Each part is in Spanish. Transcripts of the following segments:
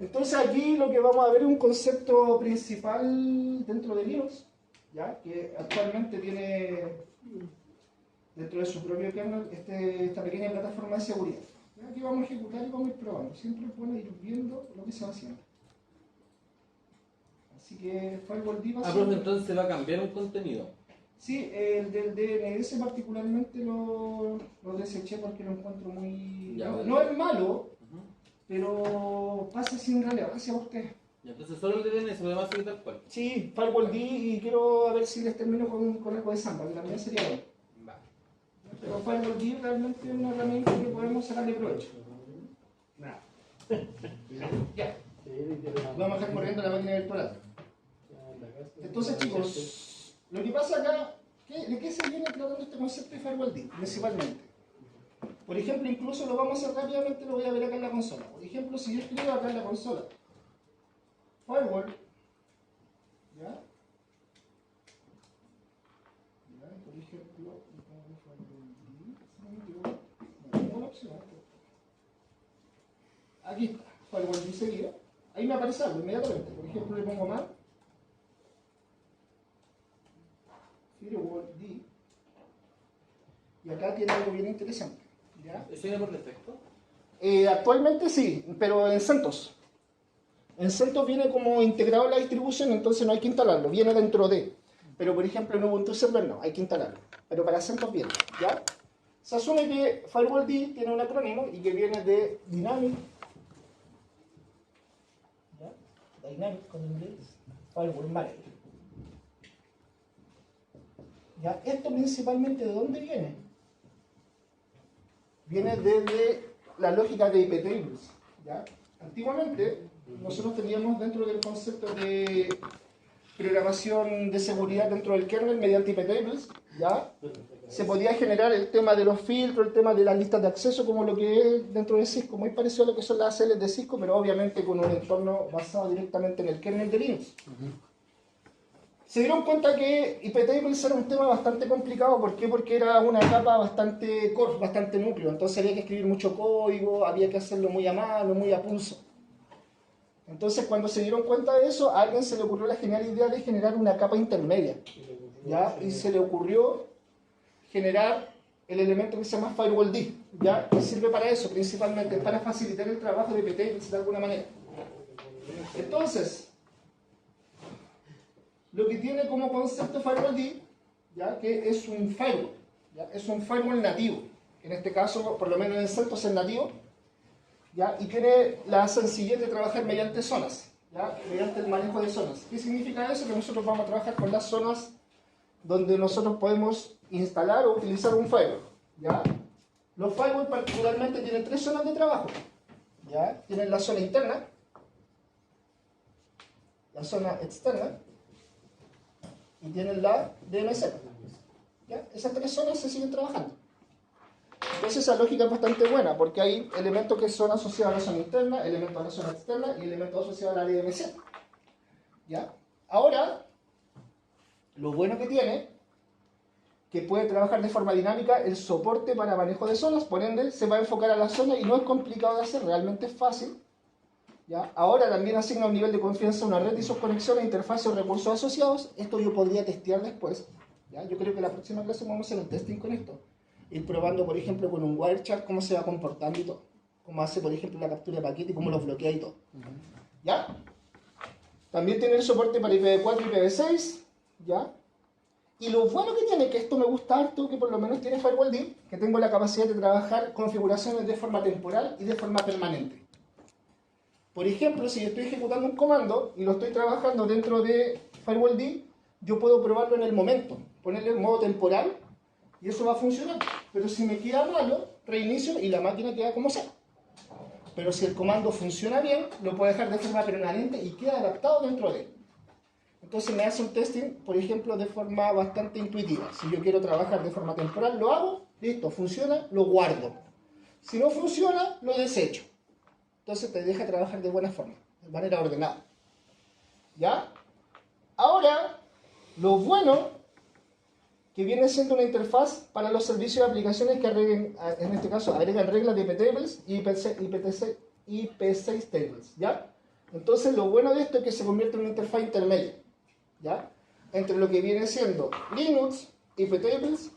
Entonces aquí lo que vamos a ver es un concepto principal dentro de Linux, ¿ya? Que actualmente tiene dentro de su propio kernel esta pequeña plataforma de seguridad. ¿Ya? Aquí vamos a ejecutar y vamos a ir probando. Siempre es bueno ir viendo lo que se va haciendo. Así que FireWall-D va a ser... Profe, entonces va a cambiar un contenido. Sí, el del DNS particularmente lo deseché porque lo encuentro muy... Ya, no es malo, pero pasa sin relevancia a usted. Y entonces solo el DNS, lo demás sigue tal cual. Sí, FireWall-D y quiero a ver si les termino con algo de Samba, que también sería bueno. Va. Pero FireWall-D realmente es una herramienta que podemos sacarle provecho. Nada. Ya, vamos a dejar corriendo la máquina virtual. Entonces, chicos, lo que pasa acá, ¿de qué se viene tratando este concepto de FireWall-D? Principalmente. Por ejemplo, incluso lo vamos a hacer rápidamente, lo voy a ver acá en la consola. Por ejemplo, si yo escribo acá en la consola, Firewall, ¿ya? Por ejemplo, aquí está, FireWall-D seguido. Ahí me aparece algo inmediatamente. Por ejemplo, le pongo más FireWall-D y acá tiene algo bien interesante. ¿Ya? ¿Eso viene por defecto? Actualmente sí, pero en CentOS. En CentOS viene como integrado en la distribución, entonces no hay que instalarlo, viene dentro de. Pero por ejemplo en Ubuntu Server no, hay que instalarlo. Pero para CentOS viene, ¿ya? Se asume que FireWall-D tiene un acrónimo y que viene de Dynamic, ¿ya? Dynamic con inglés, Firewall Manager. ¿Ya? Esto principalmente ¿de dónde viene? Viene desde la lógica de IP tables, ¿ya? Antiguamente nosotros teníamos dentro del concepto de programación de seguridad dentro del kernel mediante IP tables, ¿ya? Se podía generar el tema de los filtros, el tema de las listas de acceso, como lo que es dentro de Cisco, muy parecido a lo que son las ACLs de Cisco, pero obviamente con un entorno basado directamente en el kernel de Linux. Se dieron cuenta que IP tables era un tema bastante complicado. ¿Por qué? Porque era una capa bastante core, bastante núcleo. Entonces había que escribir mucho código, había que hacerlo muy a mano, muy a pulso. Entonces cuando se dieron cuenta de eso, a alguien se le ocurrió la genial idea de generar una capa intermedia, ¿ya? Y se le ocurrió generar el elemento que se llama FireWall-D, ¿ya? Que sirve para eso, principalmente para facilitar el trabajo de IP tables de alguna manera. Entonces, lo que tiene como concepto FireWall-D, ¿ya? Que es un firewall, ¿ya? Es un firewall nativo. En este caso, por lo menos en CentOS es nativo, ¿ya? Y tiene la sencillez de trabajar mediante zonas, ¿ya? Mediante el manejo de zonas. ¿Qué significa eso? Que nosotros vamos a trabajar con las zonas donde nosotros podemos instalar o utilizar un firewall, ¿ya? Los firewalls particularmente tienen tres zonas de trabajo, ¿ya? Tienen la zona interna, la zona externa y tienen la DMZ, ¿ya? Esas tres zonas se siguen trabajando. Entonces esa lógica es bastante buena porque hay elementos que son asociados a la zona interna, elementos a la zona externa y elementos asociados a la DMZ, ¿ya? Ahora, lo bueno que tiene, que puede trabajar de forma dinámica el soporte para manejo de zonas, por ende se va a enfocar a la zona y no es complicado de hacer, realmente es fácil, ¿ya? Ahora también asigna un nivel de confianza a una red y sus conexiones, interfaces o recursos asociados. Esto yo podría testear después, ¿ya? Yo creo que la próxima clase vamos a hacer un testing con esto. Ir probando, por ejemplo, con un Wireshark cómo se va comportando y todo. Cómo hace, por ejemplo, la captura de paquete y cómo los bloquea y todo. ¿Ya? También tiene el soporte para IPv4 y IPv6, ¿ya? Y lo bueno que tiene, que esto me gusta harto, que por lo menos tiene FireWall-D, que tengo la capacidad de trabajar configuraciones de forma temporal y de forma permanente. Por ejemplo, si yo estoy ejecutando un comando y lo estoy trabajando dentro de FireWall-D, yo puedo probarlo en el momento, ponerle en modo temporal y eso va a funcionar. Pero si me queda malo, reinicio y la máquina queda como sea. Pero si el comando funciona bien, lo puedo dejar de forma permanente y queda adaptado dentro de él. Entonces me hace un testing, por ejemplo, de forma bastante intuitiva. Si yo quiero trabajar de forma temporal, lo hago, listo, funciona, lo guardo. Si no funciona, lo desecho. Entonces te deja trabajar de buena forma, de manera ordenada. ¿Ya? Ahora, lo bueno que viene siendo una interfaz para los servicios de aplicaciones que agreguen, en este caso, agregan reglas de IP tables y IP6 tables, ¿ya? Entonces lo bueno de esto es que se convierte en una interfaz intermedia, ¿ya? Entre lo que viene siendo Linux, iptables,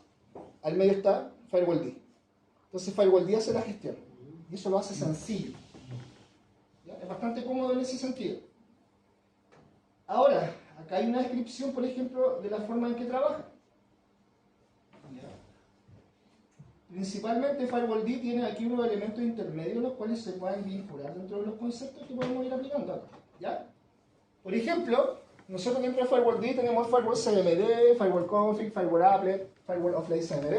al medio está FirewallD. Entonces FirewallD hace la gestión, y eso lo hace sencillo. ¿Ya? Es bastante cómodo en ese sentido. Ahora, acá hay una descripción, por ejemplo, de la forma en que trabaja. ¿Ya? Principalmente FirewallD tiene aquí unos elementos intermedios los cuales se pueden vincular dentro de los conceptos que podemos ir aplicando acá, ¿ya? Por ejemplo, nosotros dentro de FirewallD tenemos Firewall CMD, Firewall Config, Firewall Applet, Firewall Offline CMD.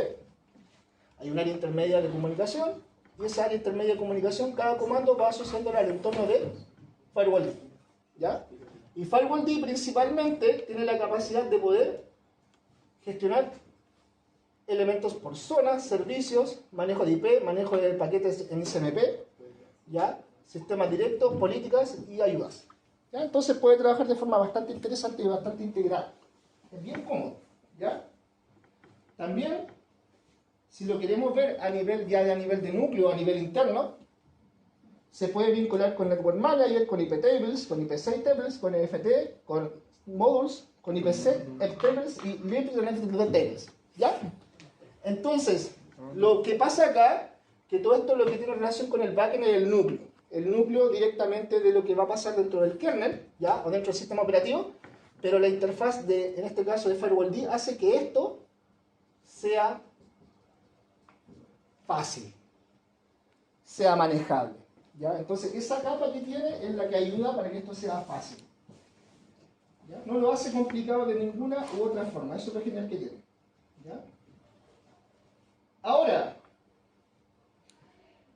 Hay un área intermedia de comunicación, y esa área intermedia de comunicación, cada comando va asociándola al entorno de FirewallD, ¿ya? Y FirewallD principalmente tiene la capacidad de poder gestionar elementos por zona, servicios, manejo de IP, manejo de paquetes en SMP, ¿ya? Sistemas directos, políticas y ayudas. ¿Ya? Entonces puede trabajar de forma bastante interesante y bastante integrada. Es bien cómodo, ¿ya? También, si lo queremos ver a nivel de núcleo, a nivel interno, se puede vincular con Network Manager, con iptables, con ipsite tables, con EFT, con modules, con ipsec, eptables y libtables, ¿ya? Entonces, lo que pasa acá, que todo esto es lo que tiene relación con el backend y el núcleo. El núcleo directamente de lo que va a pasar dentro del kernel, ¿ya? O dentro del sistema operativo, pero la interfaz, en este caso de FirewallD, hace que esto sea fácil, sea manejable, ¿ya? Entonces, esa capa que tiene es la que ayuda para que esto sea fácil, ¿ya? No lo hace complicado de ninguna u otra forma, eso es lo genial que tiene, ¿ya? Ahora,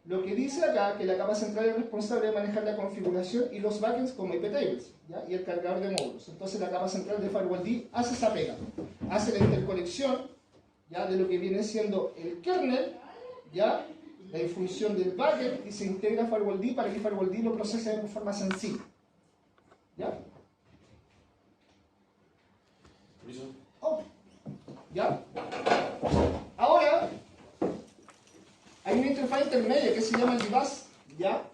lo que dice acá, que la capa central es responsable de manejar la configuración y los backends como iptables, ¿ya? Y el cargador de módulos. Entonces la capa central de FirewallD hace esa pega, hace la interconexión, ¿ya? De lo que viene siendo el kernel, ¿ya? La infusión del backend, y se integra a FirewallD para que FirewallD lo procese de forma sencilla, ¿ya? Oh, ¿ya? Ahora, hay una interfaz intermedia que se llama el DBus, ¿ya?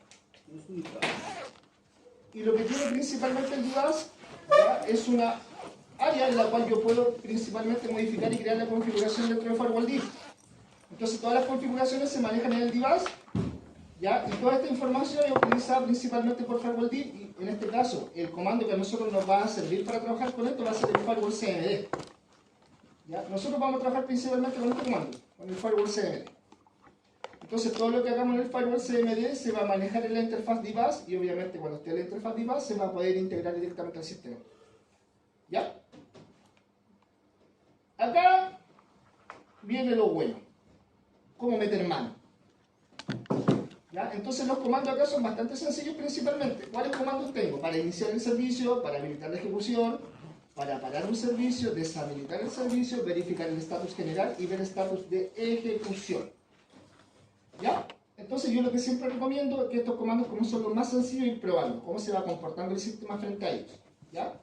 Y lo que tiene principalmente el DBus, ¿ya? Es una área en la cual yo puedo principalmente modificar y crear la configuración dentro de FirewallD. Entonces todas las configuraciones se manejan en el DBus, ¿ya? Y toda esta información es utilizada principalmente por FirewallD, y en este caso el comando que a nosotros nos va a servir para trabajar con esto va a ser el Firewall CMD, ¿ya? Nosotros vamos a trabajar principalmente con este comando, con el Firewall CMD. Entonces todo lo que hagamos en el Firewall CMD se va a manejar en la interfaz DBus, y obviamente cuando esté en la interfaz DBus se va a poder integrar directamente al sistema, ¿ya? Acá viene lo bueno, cómo meter mano, ¿ya? Entonces los comandos acá son bastante sencillos principalmente. ¿Cuáles comandos tengo? Para iniciar el servicio, para habilitar la ejecución, para parar un servicio, deshabilitar el servicio, verificar el estatus general y ver el estatus de ejecución, ¿ya? Entonces yo lo que siempre recomiendo es que estos comandos, como son los más sencillos, ir probando cómo se va comportando el sistema frente a ellos, ¿ya?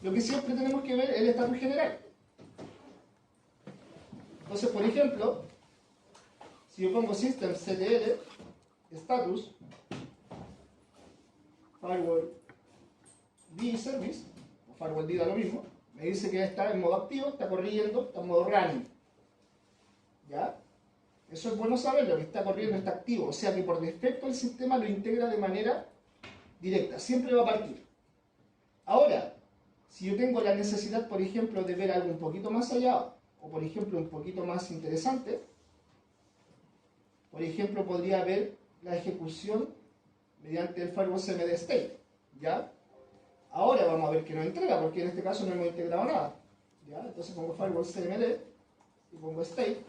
Lo que siempre tenemos que ver es el estatus general. Entonces, por ejemplo, si yo pongo systemctl status firewall d service, o firewall d da lo mismo, me dice que está en modo activo, está corriendo, está en modo running, ¿ya? Eso es bueno saberlo, que está corriendo, está activo, o sea que por defecto el sistema lo integra de manera directa, siempre va a partir. Ahora, si yo tengo la necesidad, por ejemplo, de ver algo un poquito más allá, o por ejemplo un poquito más interesante, por ejemplo podría ver la ejecución mediante el Firewall CMD State, ¿ya? Ahora vamos a ver que no entrega, porque en este caso no hemos integrado nada, ¿ya? Entonces pongo Firewall CMD y pongo State,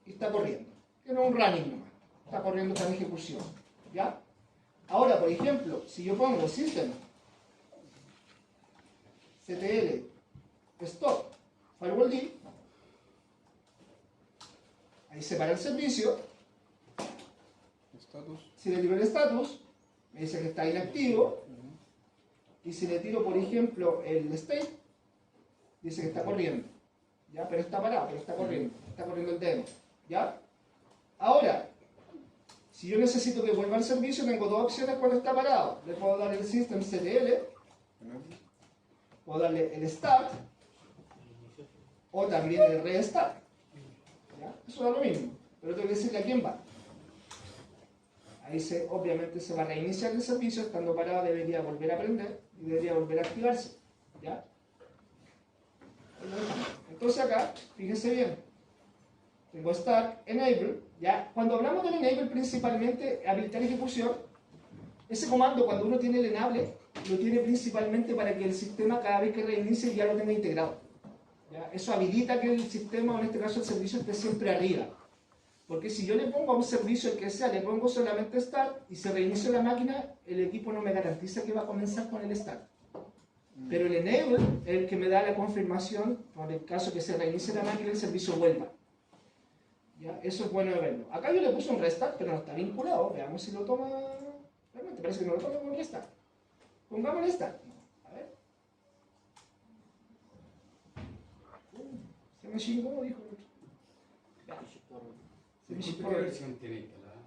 y está corriendo, que no es un running nomás, está corriendo, está en ejecución, ¿ya? Ahora, por ejemplo, si yo pongo system ctl stop firewall d, ahí se para el servicio, si le tiro el status, me dice que está inactivo, y si le tiro, por ejemplo, el state, dice que está corriendo, ¿ya? Pero está parado, pero está corriendo el demo, ¿ya? Ahora, Si yo necesito que vuelva al servicio, tengo dos opciones cuando está parado. Le puedo dar el systemctl, puedo darle el start, o también el restart. ¿Ya? Eso da lo mismo, pero tengo que decirle a quién va. Ahí obviamente se va a reiniciar el servicio, estando parado debería volver a prender y debería volver a activarse. ¿Ya? Entonces acá, fíjense bien, tengo start, enable, ¿ya? Cuando hablamos del enable principalmente, habilitar ejecución, ese comando cuando uno tiene el enable, lo tiene principalmente para que el sistema cada vez que reinicie ya lo tenga integrado. ¿Ya? Eso habilita que el sistema, o en este caso el servicio, esté siempre arriba. Porque si yo le pongo a un servicio, el que sea, le pongo solamente start y se reinicia la máquina, el equipo no me garantiza que va a comenzar con el start. Pero el enable es el que me da la confirmación, por el caso que se reinicie la máquina, el servicio vuelva. ¿Ya? Eso es bueno de verlo. Acá yo le puse un restart, pero no está vinculado. Veamos si lo toma. Realmente parece que no lo toma con restart. Pongamos el start. A ver. Se me chingó, dijo el otro. Se me chingó. ¿Qué versión tiene instalada?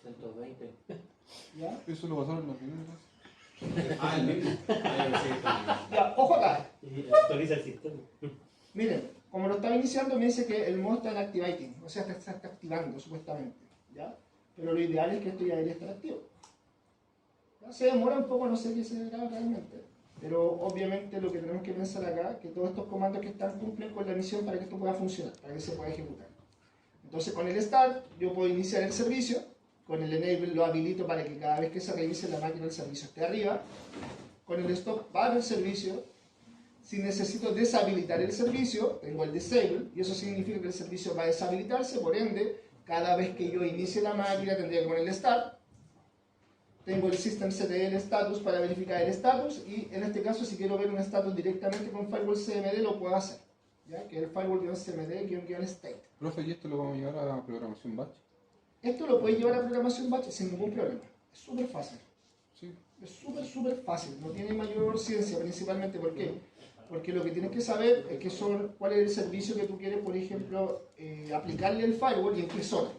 120. ¿Ya? Eso lo pasaron en la primera clase. Ah, el mismo. Ya, ojo acá. Y actualiza el sistema. Miren, como lo estaba iniciando, me dice que el modo está en activating, o sea, está activando supuestamente, ¿ya? Pero lo ideal es que esto ya debería estar activo. ¿Ya? Se demora un poco, no sé qué se verá realmente, pero obviamente lo que tenemos que pensar acá, que todos estos comandos que están cumplen con la misión para que esto pueda funcionar, para que se pueda ejecutar. Entonces con el start yo puedo iniciar el servicio, con el enable lo habilito para que cada vez que se reinicie la máquina el servicio esté arriba, con el stop va el servicio. Si necesito deshabilitar el servicio, tengo el disable, y eso significa que el servicio va a deshabilitarse, por ende, cada vez que yo inicie la máquina tendría que ponerle start. Tengo el systemctl status para verificar el status, y en este caso si quiero ver un status directamente con firewall cmd lo puedo hacer, ¿ya? Que es el firewall-cmd-state. Profe, ¿y esto lo vamos a llevar a programación batch? Esto lo puedes llevar a programación batch sin ningún problema, es súper fácil. Sí. Es súper fácil, no tiene mayor ciencia, principalmente. ¿Por qué? Porque lo que tienes que saber es que cuál es el servicio que tú quieres, por ejemplo, aplicarle el firewall y en qué zona.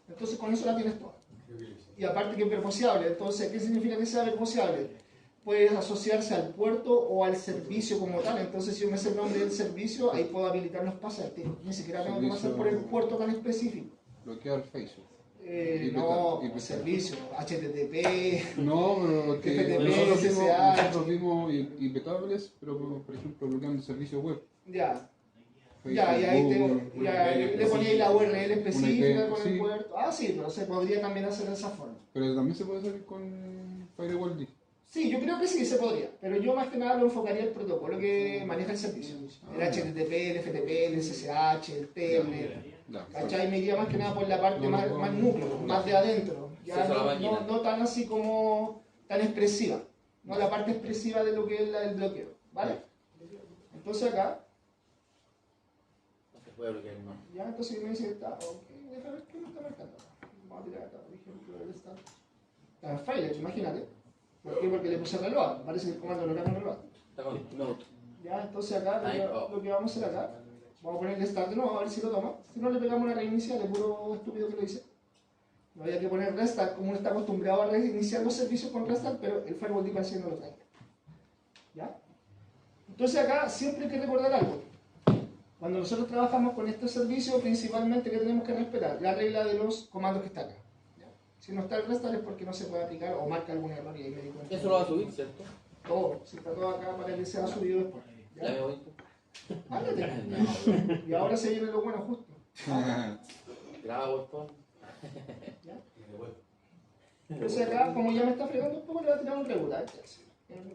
Entonces con eso la tienes toda. Y aparte que es verbociable, entonces, ¿qué significa que sea verbociable? Puede asociarse al puerto o al servicio como tal. Entonces si yo me sé el nombre del servicio, ahí puedo habilitar los pasos al tiro. Ni siquiera tengo que pasar por el puerto tan específico. Bloquear Facebook. No, y servicio, HTTP, No, pero que FTP, SSH. nosotros vimos impetables, pero por ejemplo bloqueando servicios web. Ya. Facebook, Ya, y ahí Google, le ponía ahí la URL específica IP, con el sí. puerto. Ah, sí, pero se podría también hacer de esa forma. Pero también se puede hacer con Firewall D. Sí, yo creo que sí, se podría. Pero yo más que nada lo enfocaría el protocolo que maneja el servicio. El HTTP, el FTP, el SSH, el Telnet. Ya, ¿Cachai? Me iría más que nada por la parte más núcleo, más de adentro. Ya Sí, esa es la máquina. no tan así como tan expresiva. No la parte expresiva de lo que es el bloqueo. ¿Vale? Entonces acá, No se puede bloquear más. ya entonces me dice, está, ok, déjame ver qué me está marcando acá. Vamos a tirar acá, por ejemplo, el start. Está en Filex, imagínate. ¿Por qué? Porque le puse reload. Parece que el comando no era con reload. Está con Note. Ya, entonces acá Ahí, lo que vamos a hacer acá, vamos a ponerle start de nuevo a ver si lo toma. Si no, le pegamos una reinicial, es puro estúpido que lo hice. No había que poner restart, como uno está acostumbrado a reiniciar los servicios con restart, pero el firewall de parece que no lo trae. ¿Ya? Entonces acá siempre hay que recordar algo. Cuando nosotros trabajamos con estos servicios, principalmente que tenemos que respetar la regla de los comandos que está acá. ¿Ya? Si no está el restart es porque no se puede aplicar o marca algún error y ahí me di cuenta. Eso lo va a subir, ¿cierto? Todo, si está todo acá para que sea subido después. ¿Ya? Ya me voy. Ándate. Y ahora se viene lo bueno justo. Graba, por favor. ¿Ya? Entonces acá, como ya me está fregando un poco, le voy a tirar un regular.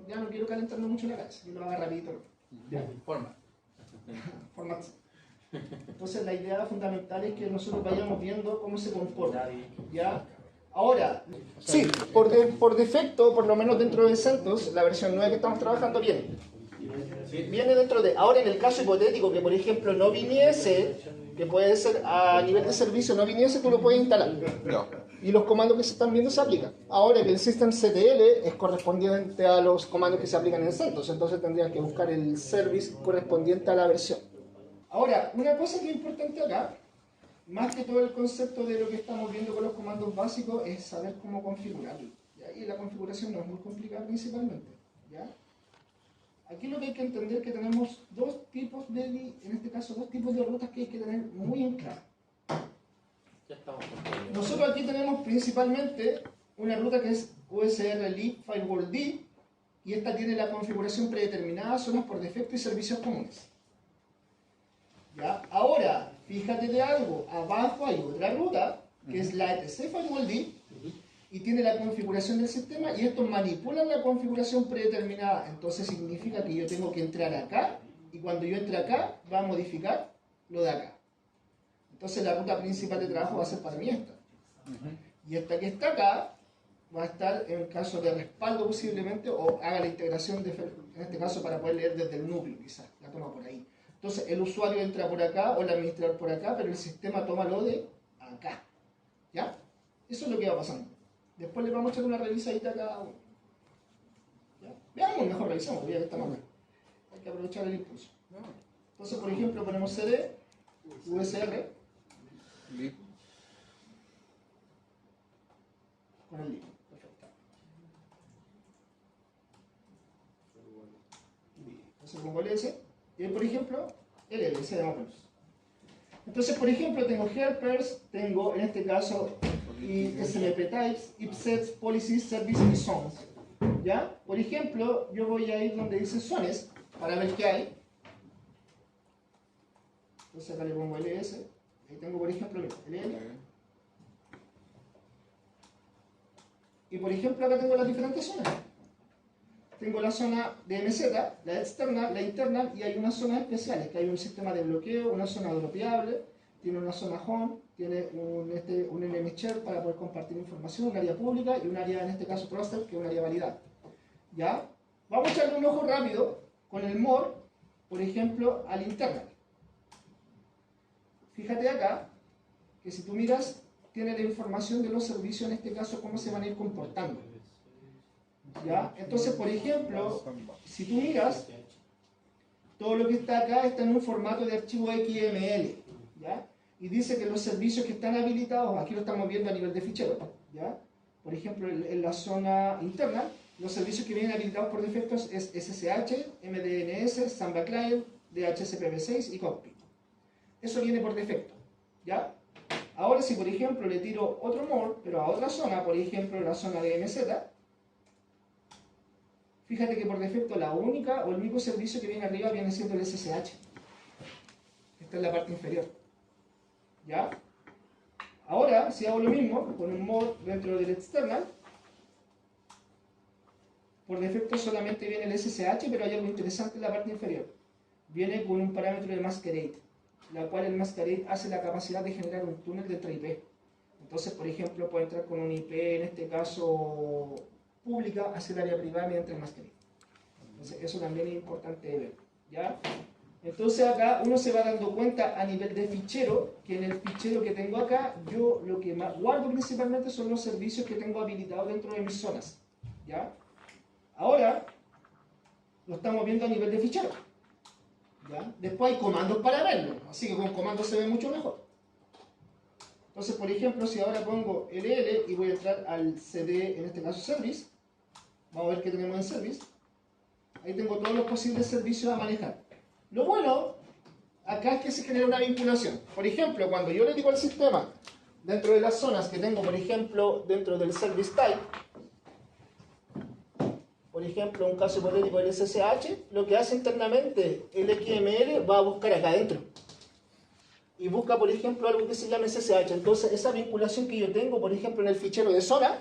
Ya no quiero calentarme mucho la cabeza, yo lo haga rapidito. ¿Ya? Forma. Format. Entonces la idea fundamental es que nosotros vayamos viendo cómo se comporta. ¿Ya? Ahora, sí, por defecto, por lo menos dentro de CentOS, la versión 9 que estamos trabajando viene. Viene dentro de... Ahora en el caso hipotético que por ejemplo no viniese, que puede ser a nivel de servicio no viniese, tú lo puedes instalar. No. Y los comandos que se están viendo se aplican. Ahora que el systemctl es correspondiente a los comandos que se aplican en CentOS, entonces tendrías que buscar el service correspondiente a la versión. Ahora, una cosa que es importante acá más que todo el concepto de lo que estamos viendo con los comandos básicos es saber cómo configurarlo. ¿Ya? Y la configuración no es muy complicada principalmente. ¿Ya? Aquí lo que hay que entender es que tenemos dos tipos de rutas que hay que tener muy en claro. Ya estamos con Nosotros aquí tenemos principalmente una ruta que es USR Lib Firewall D, y esta tiene la configuración predeterminada, zonas por defecto y servicios comunes. ¿Ya? Ahora, fíjate de algo, abajo hay otra ruta, que es la ETC Firewall D, y tiene la configuración del sistema, y esto manipula la configuración predeterminada. Entonces significa que yo tengo que entrar acá, y cuando yo entre acá, va a modificar lo de acá. Entonces la ruta principal de trabajo va a ser para mí esta. Y esta que está acá, va a estar en caso de respaldo posiblemente, o haga la integración, en este caso para poder leer desde el núcleo quizás, la toma por ahí. Entonces el usuario entra por acá, o el administrador por acá, pero el sistema toma lo de acá. ¿Ya? Eso es lo que va pasando. Después le vamos a echar una revisadita a cada uno. ¿Ya? Veamos, mejor revisamos, ya que estamos acá. Hay que aprovechar el impulso. Entonces, por ejemplo, ponemos CD, USR, Lib. con el libro. Perfecto. Entonces pongo LS, y por ejemplo, LLC de más o menos. Entonces, por ejemplo, tengo helpers, tengo en este caso SMP types, IPsets, policies, services y zones. ¿Ya? Por ejemplo, yo voy a ir donde dice zones para ver qué hay. Entonces acá le pongo LS. Ahí tengo, por ejemplo, LL. Y por ejemplo, acá tengo las diferentes zonas. Tengo la zona de MZ, la externa, la interna, y hay unas zonas especiales, que hay un sistema de bloqueo, una zona dropeable, tiene una zona home, tiene un NM share para poder compartir información, un área pública y un área, en este caso, trusted, que es un área validada. ¿Ya? Vamos a echarle un ojo rápido con el more, por ejemplo, al internal. Fíjate acá, que si tú miras, tiene la información de los servicios, en este caso, cómo se van a ir comportando. ¿Ya? Entonces, por ejemplo, si tú miras, todo lo que está acá está en un formato de archivo XML, ¿ya? Y dice que los servicios que están habilitados, aquí lo estamos viendo a nivel de fichero, ¿ya? Por ejemplo, en la zona interna, los servicios que vienen habilitados por defecto es SSH, MDNS, Samba Client, DHCP v6 y Cockpit. Eso viene por defecto, ¿ya? Ahora, si por ejemplo le tiro otro more, pero a otra zona, por ejemplo la zona de MZ, fíjate que por defecto la única o el único servicio que viene arriba viene siendo el SSH. Está en la parte inferior. ¿Ya? Ahora, si hago lo mismo con un more dentro del external, por defecto solamente viene el SSH, pero hay algo interesante en la parte inferior. Viene con un parámetro de masquerade, la cual el masquerade hace la capacidad de generar un túnel de 3 IP. Entonces, por ejemplo, puedo entrar con un IP, en este caso pública, hacia el área privada mediante el masquerade. Entonces, eso también es importante de ver. ¿Ya? Entonces acá uno se va dando cuenta a nivel de fichero, que en el fichero que tengo acá, yo lo que más guardo principalmente son los servicios que tengo habilitados dentro de mis zonas. ¿Ya? Ahora, lo estamos viendo a nivel de fichero. ¿Ya? Después hay comandos para verlo, así que con comandos se ve mucho mejor. Entonces, por ejemplo, si ahora pongo LL y voy a entrar al CD, en este caso Service, vamos a ver qué tenemos en Service. Ahí tengo todos los posibles servicios a manejar. Lo bueno acá es que se genera una vinculación. Por ejemplo, cuando yo le digo al sistema, dentro de las zonas que tengo, por ejemplo, dentro del Service Type, por ejemplo, un caso hipotético del SSH, lo que hace internamente el XML va a buscar acá adentro. Y busca, por ejemplo, algo que se llama SSH. Entonces, esa vinculación que yo tengo, por ejemplo, en el fichero de zona,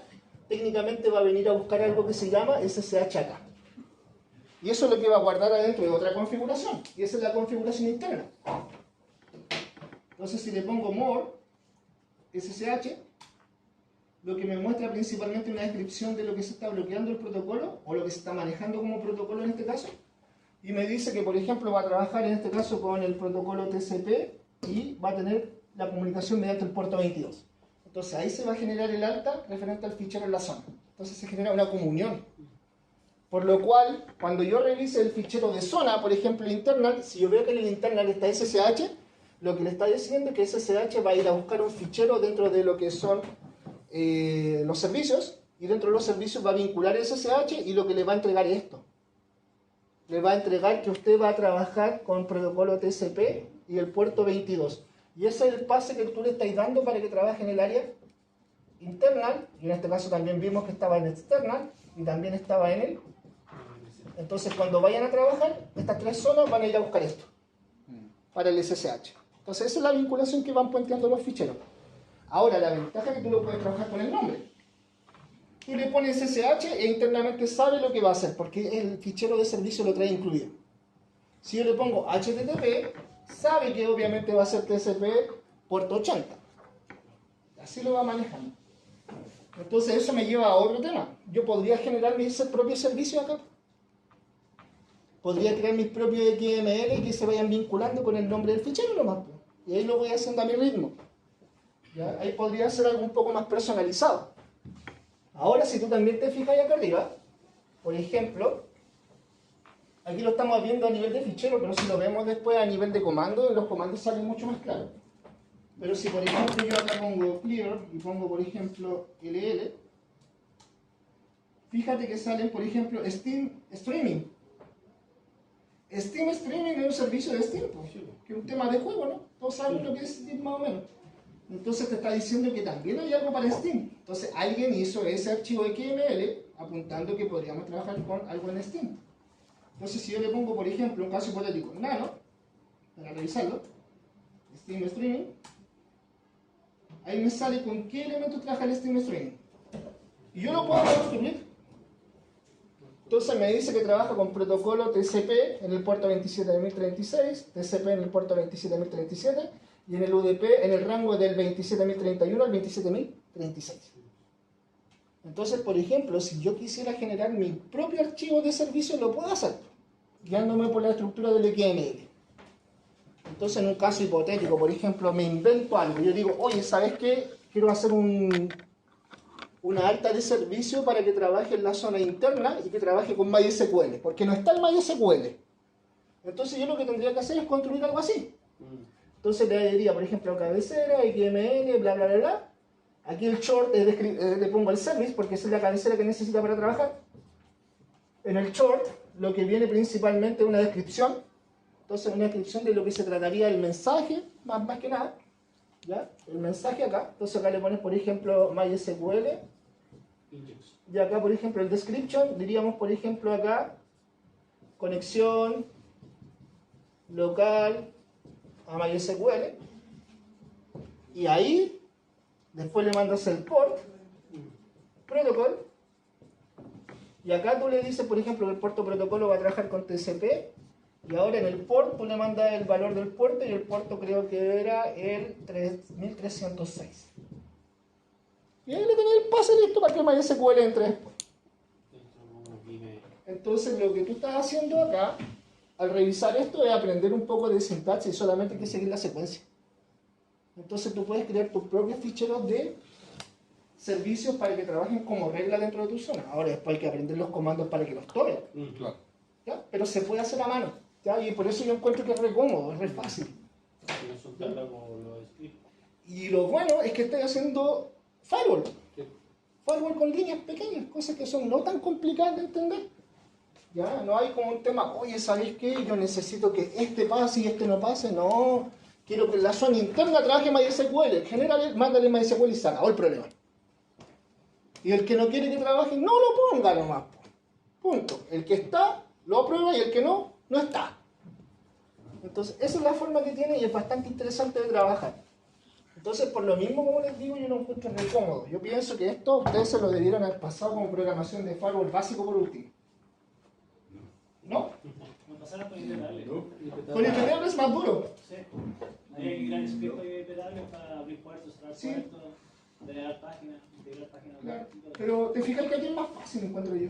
técnicamente va a venir a buscar algo que se llama SSH acá. Y eso es lo que va a guardar adentro de otra configuración. Y esa es la configuración interna. Entonces, si le pongo more, SSH, lo que me muestra principalmente una descripción de lo que se está bloqueando el protocolo, o lo que se está manejando como protocolo en este caso. Y me dice que, por ejemplo, va a trabajar en este caso con el protocolo TCP y va a tener la comunicación mediante el puerto 22. Entonces, ahí se va a generar el alta referente al fichero en la zona. Entonces, se genera una comunión. Por lo cual, cuando yo revise el fichero de zona, por ejemplo, internal, si yo veo que en el internal está SSH, lo que le está diciendo es que SSH va a ir a buscar un fichero dentro de lo que son los servicios, y dentro de los servicios va a vincular SSH, y lo que le va a entregar es esto. Le va a entregar que usted va a trabajar con protocolo TCP y el puerto 22. Y ese es el pase que tú le estás dando para que trabaje en el área internal, y en este caso también vimos que estaba en external y también estaba en el. Entonces cuando vayan a trabajar, estas tres zonas van a ir a buscar esto para el SSH. Entonces esa es la vinculación que van puenteando los ficheros. Ahora, la ventaja es que tú lo puedes trabajar con el nombre. Tú le pones SSH e internamente sabe lo que va a hacer, porque el fichero de servicio lo trae incluido. Si yo le pongo HTTP, sabe que obviamente va a ser TCP puerto 80. Así lo va manejando. Entonces eso me lleva a otro tema. Yo podría generar mis propios servicios acá. Podría crear mis propios XML que se vayan vinculando con el nombre del fichero nomás. Y ahí lo voy haciendo a mi ritmo. ¿Ya? Ahí podría ser algo un poco más personalizado. Ahora, si tú también te fijas ahí acá arriba, por ejemplo, aquí lo estamos viendo a nivel de fichero, pero si lo vemos después a nivel de comando, los comandos salen mucho más claros. Pero si por ejemplo yo acá pongo clear y pongo por ejemplo ll, fíjate que salen por ejemplo Steam Streaming. Steam Streaming es un servicio de Steam, que es un tema de juego, ¿no? Todos saben lo que es Steam más o menos. Entonces te está diciendo que también hay algo para Steam. Entonces alguien hizo ese archivo XML apuntando que podríamos trabajar con algo en Steam. Entonces si yo le pongo, por ejemplo, un caso hipotético, nano, para revisarlo, Steam Streaming, ahí me sale con qué elemento trabaja el Steam Streaming. Y yo lo puedo construir. Entonces me dice que trabaja con protocolo TCP en el puerto 27036, TCP en el puerto 27037, y en el UDP en el rango del 27031 al 27036. Entonces, por ejemplo, si yo quisiera generar mi propio archivo de servicio, lo puedo hacer, guiándome por la estructura del XML. Entonces, en un caso hipotético, por ejemplo, me invento algo. Yo digo, oye, ¿sabes qué? Quiero hacer una alta de servicio para que trabaje en la zona interna y que trabaje con MySQL, porque no está el MySQL. Entonces, yo lo que tendría que hacer es construir algo así. Entonces le diría, por ejemplo, cabecera, XML, bla, bla, bla, bla. Aquí el short le pongo el service, porque esa es la cabecera que necesita para trabajar. En el short, lo que viene principalmente es una descripción. Entonces, una descripción de lo que se trataría el mensaje, más que nada. ¿Ya? El mensaje acá. Entonces, acá le pones, por ejemplo, MySQL. Y acá, por ejemplo, el description, diríamos, por ejemplo, acá, conexión local a MySQL, y ahí después le mandas el port protocol, y acá tú le dices, por ejemplo, que el puerto protocolo va a trabajar con TCP, y ahora en el port tú le mandas el valor del puerto, y el puerto creo que era el 3306, y ahí le tenía el pase listo para que MySQL entre después. Entonces lo que tú estás haciendo acá al revisar esto es aprender un poco de sintaxis, y solamente hay que seguir la secuencia. Entonces tú puedes crear tus propios ficheros de servicios para que trabajen como regla dentro de tu zona. Ahora después hay que aprender los comandos para que los tomen. Claro. ¿Ya? Pero se puede hacer a mano. ¿Ya? Y por eso yo encuentro que es re cómodo, es re fácil. No son tan largos los scripts. Y lo bueno es que estoy haciendo firewall. Firewall con líneas pequeñas, cosas que son no tan complicadas de entender. Ya, no hay como un tema, oye, ¿sabéis qué? Yo necesito que este pase y este no pase. No, quiero que la zona interna trabaje MySQL. Genérale, mándale MySQL y se acabó el problema. Y el que no quiere que trabaje, no lo ponga nomás. Punto. El que está, lo aprueba, y el que no, no está. Entonces, esa es la forma que tiene y es bastante interesante de trabajar. Entonces, por lo mismo, como les digo, yo lo encuentro muy cómodo. Yo pienso que esto ustedes se lo debieron haber pasado como programación de firewall básico por último. ¿No? Me pasaron con impetables. Con impetables es más duro. Sí. Había que crear scripts de impetables para abrir puertos, cerrar Sí. puertos, delegar páginas, integrar páginas. Claro. Pero te fijas que aquí es más fácil, encuentro yo.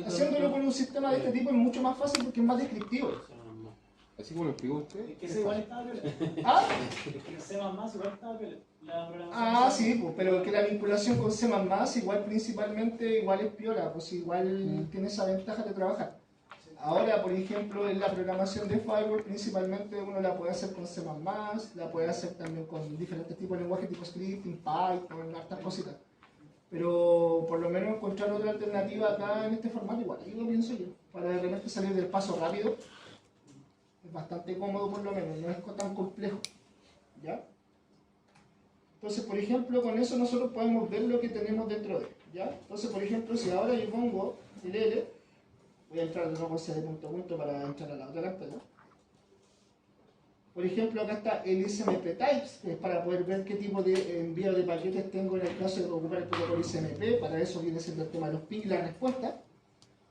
Haciéndolo con un sistema de este tipo es mucho más fácil porque es más descriptivo. Así como lo explicó usted. Es que ese igual estaba piola. ¿Ah? Es que C++ igual estaba piola. La programación. Ah, sí, pues, pero que la vinculación con C++ igual principalmente igual es piola, pues igual tiene esa ventaja de trabajar. Ahora, por ejemplo, en la programación de firewall, principalmente uno la puede hacer con C++, la puede hacer también con diferentes tipos de lenguajes tipo scripting, Python, hartas cositas. Pero por lo menos encontrar otra alternativa acá en este formato, igual, ahí lo pienso yo, para de repente salir del paso rápido. Es bastante cómodo por lo menos, no es tan complejo. ¿Ya? Entonces, por ejemplo, con eso nosotros podemos ver lo que tenemos dentro de él. ¿Ya? Entonces, por ejemplo, si ahora yo pongo el L, voy a entrar de nuevo de punto a punto para entrar a la otra carpeta. Por ejemplo, acá está el SMP Types, que es para poder ver qué tipo de envío de paquetes tengo en el caso de ocupar el protocolo SMP. Para eso viene siendo el tema de los ping y la respuesta.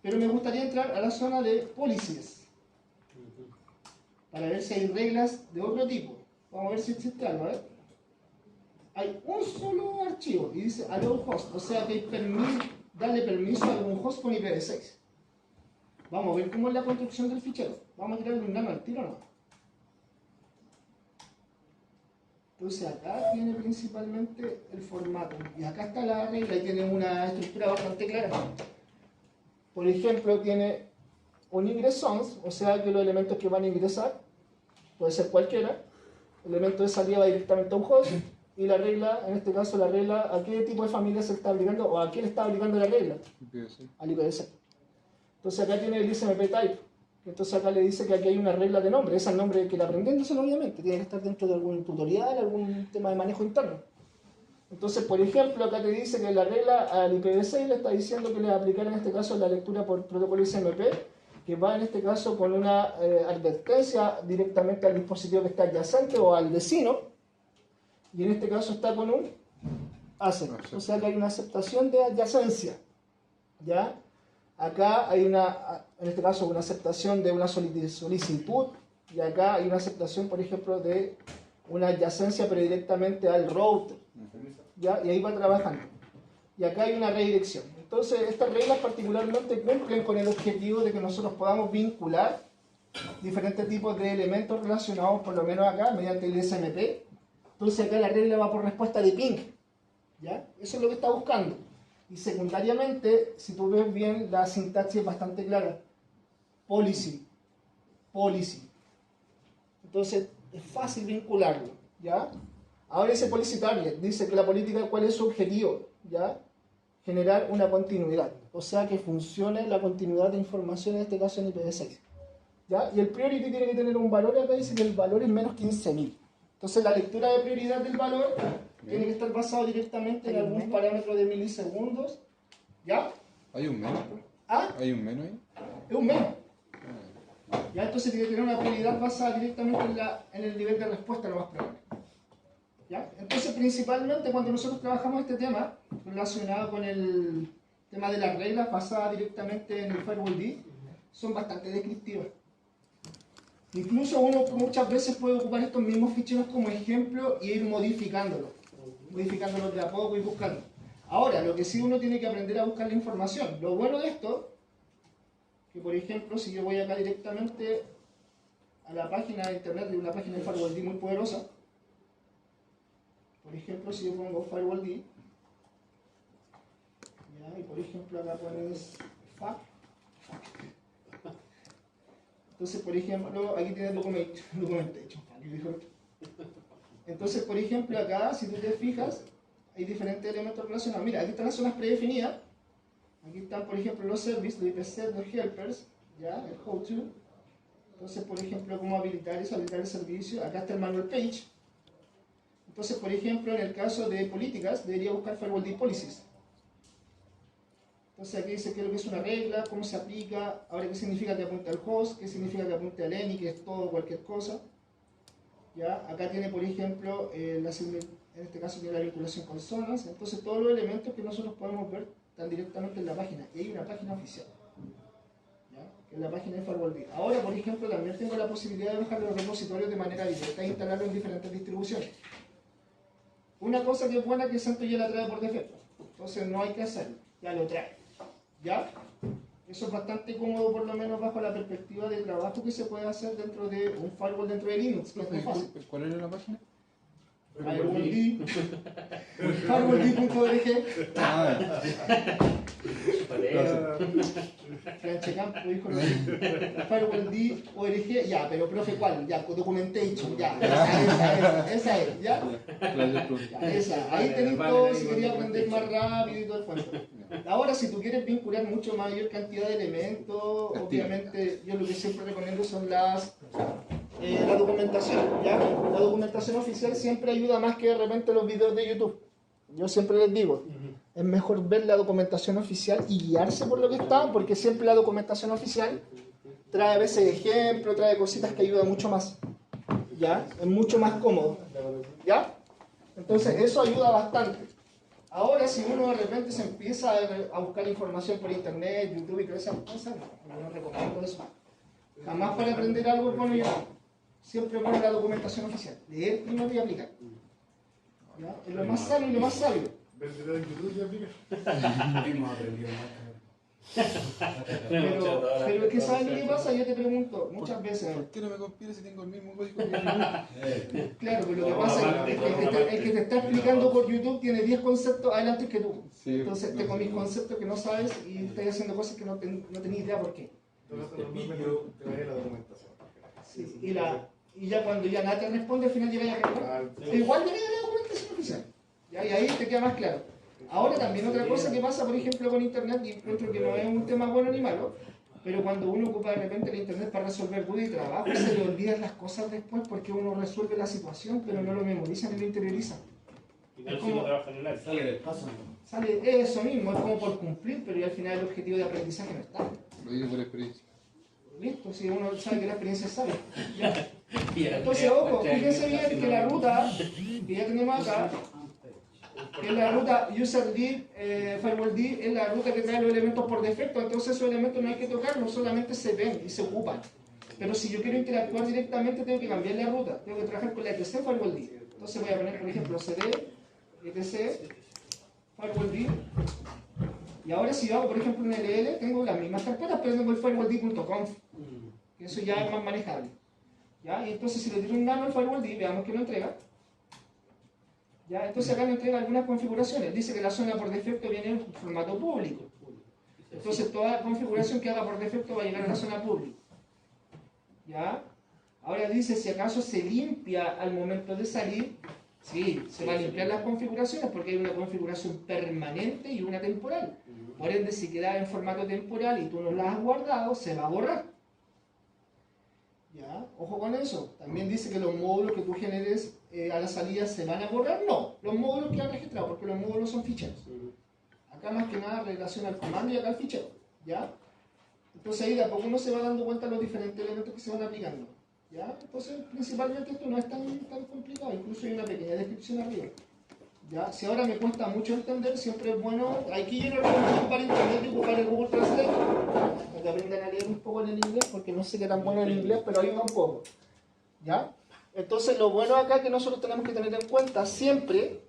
Pero me gustaría entrar a la zona de policies, para ver si hay reglas de otro tipo. Vamos a ver si existe algo, ¿eh? Hay un solo archivo y dice allow host, o sea que hay darle permiso a algún host con IPv6. Vamos a ver cómo es la construcción del fichero. Vamos a tirarle un nano al tiro, ¿no? Entonces acá tiene principalmente el formato. Y acá está la regla y tiene una estructura bastante clara. Por ejemplo, tiene un ingressons, o sea que los elementos que van a ingresar, puede ser cualquiera. El elemento de salida va directamente a un host. Y la regla, en este caso la regla, ¿a qué tipo de familia se está aplicando o a quién está aplicando la regla? IPv6. Al IPv6. Entonces acá tiene el SMP type. Entonces acá le dice que aquí hay una regla de nombre. Ese es el nombre que la aprendiéndose, obviamente. Tiene que estar dentro de algún tutorial, algún tema de manejo interno. Entonces, por ejemplo, acá te dice que la regla al IPv6 le está diciendo que le va a aplicar en este caso la lectura por protocolo SMP, que va en este caso con una advertencia directamente al dispositivo que está adyacente o al vecino. Y en este caso está con un accept. O sea que hay una aceptación de adyacencia. ¿Ya? Acá hay en este caso, una aceptación de una solicitud. Y acá hay una aceptación, por ejemplo, de una adyacencia, pero directamente al router. ¿Ya? Y ahí va trabajando. Y acá hay una redirección. Entonces, estas reglas particularmente cumplen con el objetivo de que nosotros podamos vincular diferentes tipos de elementos relacionados, por lo menos acá, mediante el SMP. Entonces acá la regla va por respuesta de ping. ¿Ya? Eso es lo que está buscando. Y secundariamente, si tú ves bien, la sintaxis es bastante clara. Policy. Policy. Entonces es fácil vincularlo. ¿Ya? Ahora ese policy target dice que la política, ¿cuál es su objetivo? ¿Ya? Generar una continuidad. O sea que funcione la continuidad de información, en este caso en IPv6. ¿Ya? Y el priority tiene que tener un valor, acá dice que el valor es menos 15.000. Entonces la lectura de prioridad del valor tiene que estar basado directamente en algún parámetro de milisegundos. ¿Ya? ¿Hay un menos? ¿Ah? ¿Hay un menos ahí? Es un menos. ¿Ya? Entonces tiene que tener una prioridad basada directamente en el nivel de respuesta, lo más probable. ¿Ya? Entonces principalmente cuando nosotros trabajamos este tema relacionado con el tema de las reglas basadas directamente en el FirewallD, son bastante descriptivas. Incluso uno muchas veces puede ocupar estos mismos ficheros como ejemplo y ir modificándolos de a poco y buscando. Ahora, lo que sí uno tiene que aprender a buscar la información. Lo bueno de esto, que por ejemplo, si yo voy acá directamente a la página de internet de una página de FirewallD muy poderosa, por ejemplo, si yo pongo FirewallD, y por ejemplo acá pones FAQ, entonces, por ejemplo, aquí tienes documentation. Entonces, por ejemplo, acá, si tú te fijas, hay diferentes elementos relacionados. Mira, aquí están las zonas predefinidas. Aquí están, por ejemplo, los services, los IPsec, los helpers, ¿ya? El how-to. Entonces, por ejemplo, cómo habilitar eso, habilitar el servicio. Acá está el manual page. Entonces, por ejemplo, en el caso de políticas, debería buscar FirewallD Policies. Entonces aquí dice qué es lo que es una regla, cómo se aplica, ahora qué significa que apunte al host, qué significa que apunte al ENI, que es todo, cualquier cosa. ¿Ya? Acá tiene, por ejemplo, en este caso tiene la vinculación con zonas. Entonces todos los elementos que nosotros podemos ver están directamente en la página. Y hay una página oficial, ¿ya? Que es la página de FirewallD. Ahora, por ejemplo, también tengo la posibilidad de bajar los repositorios de manera directa e instalarlos en diferentes distribuciones. Una cosa que es buena que CentOS ya la trae por defecto. Entonces no hay que hacerlo, ya lo trae. ¿Ya? Eso es bastante cómodo, por lo menos bajo la perspectiva de trabajo que se puede hacer dentro de un firewall dentro de Linux, que es muy fácil. ¿Cuál era la página? FirewallD.org. Francecampo dijo lo mismo. FirewallD.org, ya, pero profe, ¿cuál? Ya, documentation, ya. Esa es, ¿ya? Ya, esa. Ahí tenéis todo si quería aprender más rápido y todo el cuento. Ahora, si tú quieres vincular mucho mayor cantidad de elementos, obviamente yo lo que siempre recomiendo son la documentación, ¿ya? La documentación oficial siempre ayuda más que de repente los videos de YouTube. Yo siempre les digo, es mejor ver la documentación oficial y guiarse por lo que está, porque siempre la documentación oficial trae a veces ejemplos, trae cositas que ayudan mucho más, ¿ya? Es mucho más cómodo, ¿ya? Entonces eso ayuda bastante. Ahora si uno de repente se empieza a buscar información por internet, YouTube y todas esas cosas, no recomiendo eso. Jamás para aprender algo es bueno yo. Siempre bueno la documentación oficial. Leer primero y aplicar. ¿Ya? Es lo más sano y lo más sabio. Ver video en YouTube y aplicar. Hemos aprendido más. Pero es que ¿sabes qué pasa? Yo te pregunto muchas veces. ¿Por qué no me compila si tengo el mismo código? Claro, pero lo que pasa es que el que te está explicando por YouTube tiene 10 conceptos adelante que tú. Sí, Entonces te comís conceptos que no sabes y estás haciendo cosas que no tenés idea por qué. Entonces, normalmente trae la documentación. Sí, y ya cuando ya nada te responde, al final llegas a recordar. Igual llegas a la documentación oficial. ¿Ya? Y ahí te queda más claro. Ahora también otra cosa que pasa, por ejemplo, con Internet, y encuentro que no es un tema bueno ni malo, pero cuando uno ocupa de repente el Internet para resolver dudas y trabajo, se le olvidan las cosas después porque uno resuelve la situación, pero no lo memoriza ni lo interioriza. Igual si uno trabaja en el área. Sale del paso. Sale eso mismo, es como por cumplir, pero ya al final el objetivo de aprendizaje no está. Lo digo por experiencia. Listo, si uno sabe que la experiencia sabe. ¿Ya? Entonces, ojo, fíjense bien que la ruta que ya tenemos acá, que es la ruta UserD, FirewallD, es la ruta que trae los elementos por defecto, entonces esos elementos no hay que tocarlos, solamente se ven y se ocupan. Pero si yo quiero interactuar directamente, tengo que cambiar la ruta, tengo que trabajar con la etc FirewallD. Entonces voy a poner, por ejemplo, cd, etc, FirewallD. Y ahora si yo hago, por ejemplo, un LL, tengo las mismas carpetas, pero tengo el firewallD.conf, que eso ya es más manejable. ¿Ya? Y entonces si le tiro un nano al firewallD, veamos que lo entrega. ¿Ya? Entonces acá me entrega algunas configuraciones. Dice que la zona por defecto viene en formato público. Entonces toda configuración que haga por defecto va a llegar a la zona pública. ¿Ya? Ahora dice si acaso se limpia al momento de salir. Sí, se va a limpiar las configuraciones porque hay una configuración permanente y una temporal. Por ende, si queda en formato temporal y tú no la has guardado, se va a borrar. ¿Ya? Ojo con eso. También dice que los módulos que tú generes a la salida se van a borrar. No, los módulos que han registrado, porque los módulos son ficheros. Acá más que nada relaciona al comando y acá al fichero. ¿Ya? Entonces ahí de a poco uno se va dando cuenta de los diferentes elementos que se van aplicando. ¿Ya? Entonces, principalmente esto no es tan complicado, incluso hay una pequeña descripción arriba. ¿Ya? Si ahora me cuesta mucho entender, siempre es bueno, aquí yo no recomiendo ocupar internet y ocupar el Google Translate, para que aprendan a leer un poco en el inglés, porque no sé qué tan bueno en el inglés, pero ayuda un poco. ¿Ya? Entonces, lo bueno acá que nosotros tenemos que tener en cuenta siempre,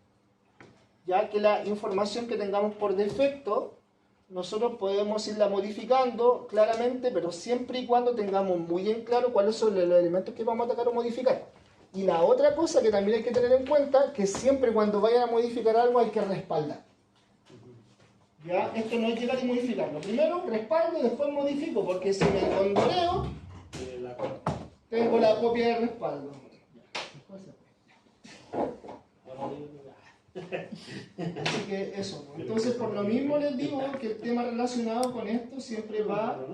ya que la información que tengamos por defecto, nosotros podemos irla modificando claramente, pero siempre y cuando tengamos muy bien claro cuáles son los elementos que vamos a atacar o modificar. Y la otra cosa que también hay que tener en cuenta, que siempre cuando vayan a modificar algo hay que respaldar. ¿Ya? Esto no es llegar y modificarlo. Primero respaldo y después modifico, porque si me condoreo, tengo la copia de respaldo. Así que eso, ¿no? Entonces por lo mismo les digo que el tema relacionado con esto siempre va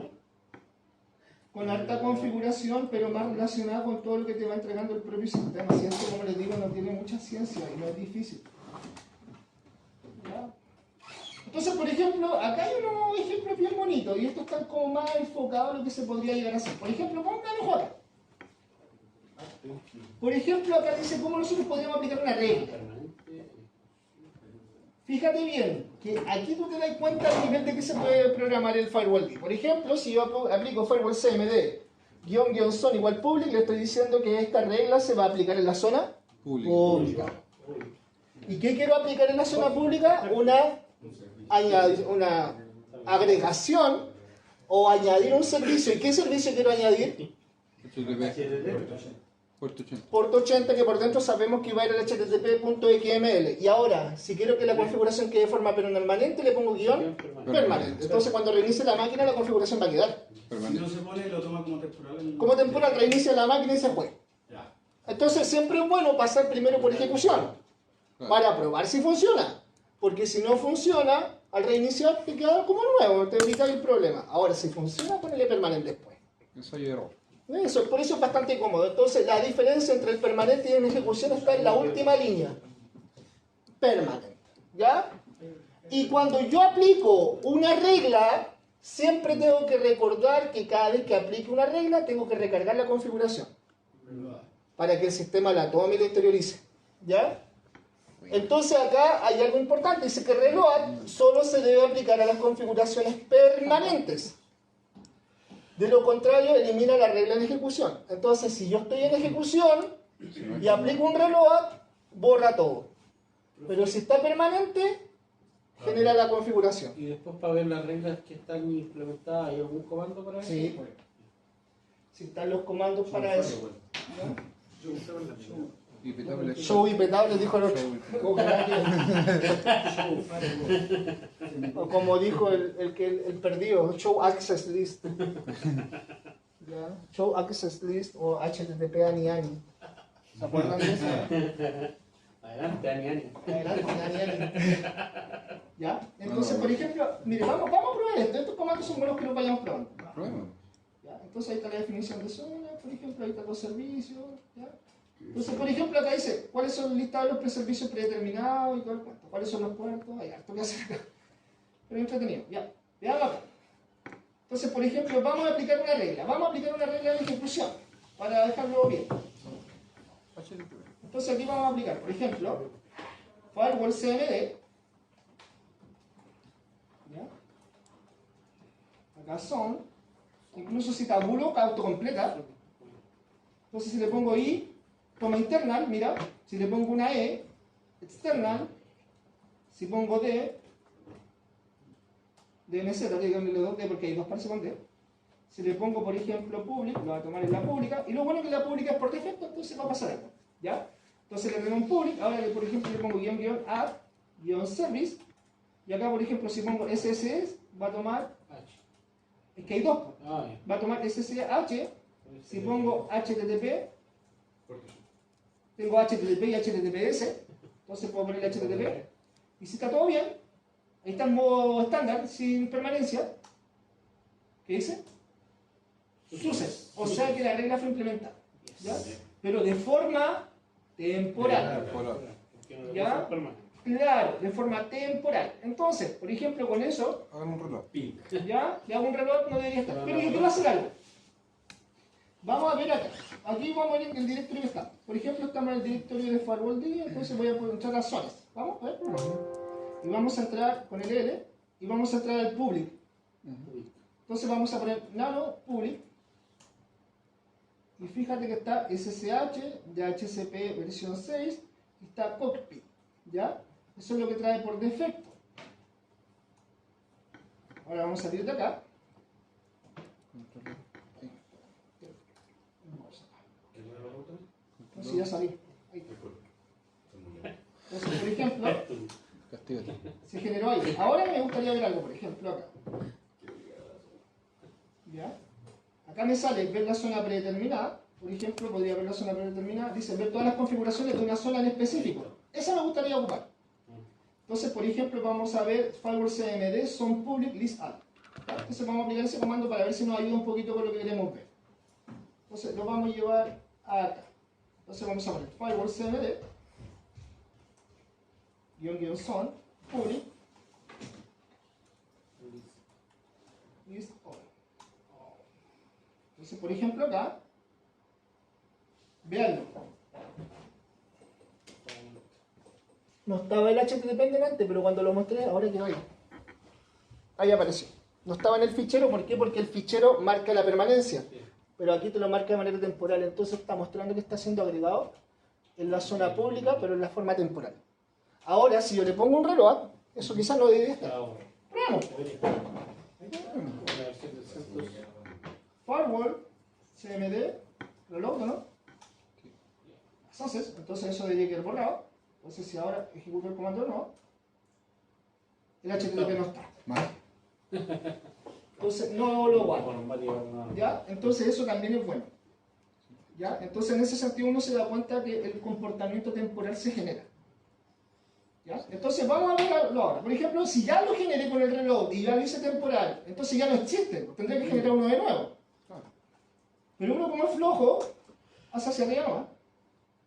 con alta configuración, pero más relacionado con todo lo que te va entregando el propio sistema. Si esto, como les digo, no tiene mucha ciencia y no es difícil. ¿Ya? Entonces, por ejemplo, acá hay unos ejemplos bien bonitos y estos están como más enfocados a lo que se podría llegar a hacer. Por ejemplo, pónganlo J. Por ejemplo, acá dice cómo nosotros podríamos aplicar una regla. Fíjate bien, que aquí tú te das cuenta del nivel de que se puede programar el FirewallD. Por ejemplo, si yo aplico firewall CMD _son igual public, le estoy diciendo que esta regla se va a aplicar en la zona pública. ¿Y qué quiero aplicar en la zona pública? Una agregación o añadir un servicio. ¿Y qué servicio quiero añadir? Puerto 80. puerto 80, que por dentro sabemos que va a ir al http.xml. Y ahora, si quiero que la configuración quede de forma permanente, le pongo guión permanente. Entonces, cuando reinicie la máquina, la configuración va a quedar. Si Permanente. no se pone, lo toma como temporal. Como temporal, reinicia la máquina y se fue. Ya. Entonces, siempre es bueno pasar primero por ejecución para probar si funciona. Porque si no funciona, al reiniciar te queda como nuevo, te evita el problema. Ahora, si funciona, ponele permanente después. Ensayo de error. Eso, por eso es bastante cómodo. Entonces, la diferencia entre el permanente y en ejecución está en la última línea. Permanente. ¿Ya? Y cuando yo aplico una regla, siempre tengo que recordar que cada vez que aplique una regla, tengo que recargar la configuración para que el sistema la tome y la interiorice. ¿Ya? Entonces acá hay algo importante. Dice que reload solo se debe aplicar a las configuraciones permanentes. De lo contrario, elimina la regla de ejecución. Entonces, si yo estoy en ejecución y aplico un reload, borra todo. Pero si está permanente, genera la configuración. Y después para ver las reglas que están implementadas, ¿hay algún comando para eso? Sí. Si están los comandos para eso. Impetable. Show impetable, dijo el otro. O como dijo el perdido, show access list. ¿Ya? Show access list o HTTP ani. ¿Se acuerdan de eso? Adelante, Ani. Adelante, ani. ¿Ya? Entonces, por ejemplo, mire, vamos a probar esto. Estos comandos son buenos que los vayamos probando. Prueba. ¿Ya? Entonces ahí está la definición de zona, por ejemplo, ahí están los servicios. ¿Ya? Entonces, por ejemplo, acá dice cuáles son listados los preservicios predeterminados y todo el cuento. ¿Cuáles son los puertos? Hay harto que hacer acá. Pero entretenido. Ya, veamos acá. Entonces, por ejemplo, vamos a aplicar una regla. Vamos a aplicar una regla de ejecución para dejarlo bien. Entonces, aquí vamos a aplicar, por ejemplo, firewall CMD. ¿Ya? Acá son. Incluso si tabulo, autocompleta. Entonces, si le pongo I, toma internal, mira, si le pongo una E, external, si pongo D, DNZ, díganme los dos D porque hay dos pares con D. Si le pongo, por ejemplo, public, lo va a tomar en la pública, y lo bueno es que la pública es por defecto, entonces va a pasar algo, ¿ya? Entonces le tengo un public, ahora por ejemplo le pongo add, service, y acá, por ejemplo, si pongo SSH, va a tomar, es que hay dos, va a tomar SSH, si pongo HTTP, tengo HTTP y HTTPS, entonces puedo poner HTTP. Y si está todo bien, ahí está en modo estándar, sin permanencia. ¿Qué dice? Success. O sea que la regla fue implementada. ¿Ya? Pero de forma temporal. ¿Ya? Claro, de forma temporal. Entonces, por ejemplo, con eso, Hagan un reloj. ¿ya? Le hago un reloj, no debería estar. Pero yo quiero hacer algo. Vamos a ver acá. Aquí vamos a ver el directorio que está. Por ejemplo, estamos en el directorio de firewall D, entonces voy a entrar a zonas. Vamos a ver. Y vamos a entrar con el L y vamos a entrar al public. Entonces vamos a poner nano public. Y fíjate que está SSH, DHCP versión 6 y está cockpit. ¿Ya? Eso es lo que trae por defecto. Ahora vamos a salir de acá. Entonces ya salí. Ahí está. Entonces, por ejemplo, Castígate. se generó ahí. Ahora me gustaría ver algo, por ejemplo, acá. ¿Ya? Acá me sale ver la zona predeterminada. Por ejemplo, podría ver la zona predeterminada. Dice ver todas las configuraciones de una zona en específico. Esa me gustaría ocupar. Entonces, por ejemplo, vamos a ver firewall CMD son public list all. ¿Ya? Entonces vamos a aplicar ese comando para ver si nos ayuda un poquito con lo que queremos ver. Entonces lo vamos a llevar acá. Entonces vamos a poner firewall CMD -- son public list all. Entonces, por ejemplo, acá, veanlo. No estaba el HTTP delante, pero cuando lo mostré, ahora quedó ahí. Ahí apareció. No estaba en el fichero, ¿por qué? Porque el fichero marca la permanencia. Pero aquí te lo marca de manera temporal. Entonces está mostrando que está siendo agregado en la zona pública, pero en la forma temporal. Ahora, si yo le pongo un reloj, eso quizás no debería estar. Probamos. Firewall, CMD, reloj, ¿no? entonces eso debería quedar borrado. Entonces si ahora ejecuto el comando de nuevo, el HTTP no está. Mal. Entonces no lo guarda. Bueno, varios, ¿Ya? Entonces eso también es bueno. ¿Ya? Entonces en ese sentido uno se da cuenta que el comportamiento temporal se genera. ¿Ya? Entonces vamos a verlo ahora. Por ejemplo, si ya lo generé con el reload y ya lo hice temporal, entonces ya no existe, tendré que generar uno de nuevo. Pero uno como es flojo, hace hacia arriba nomás.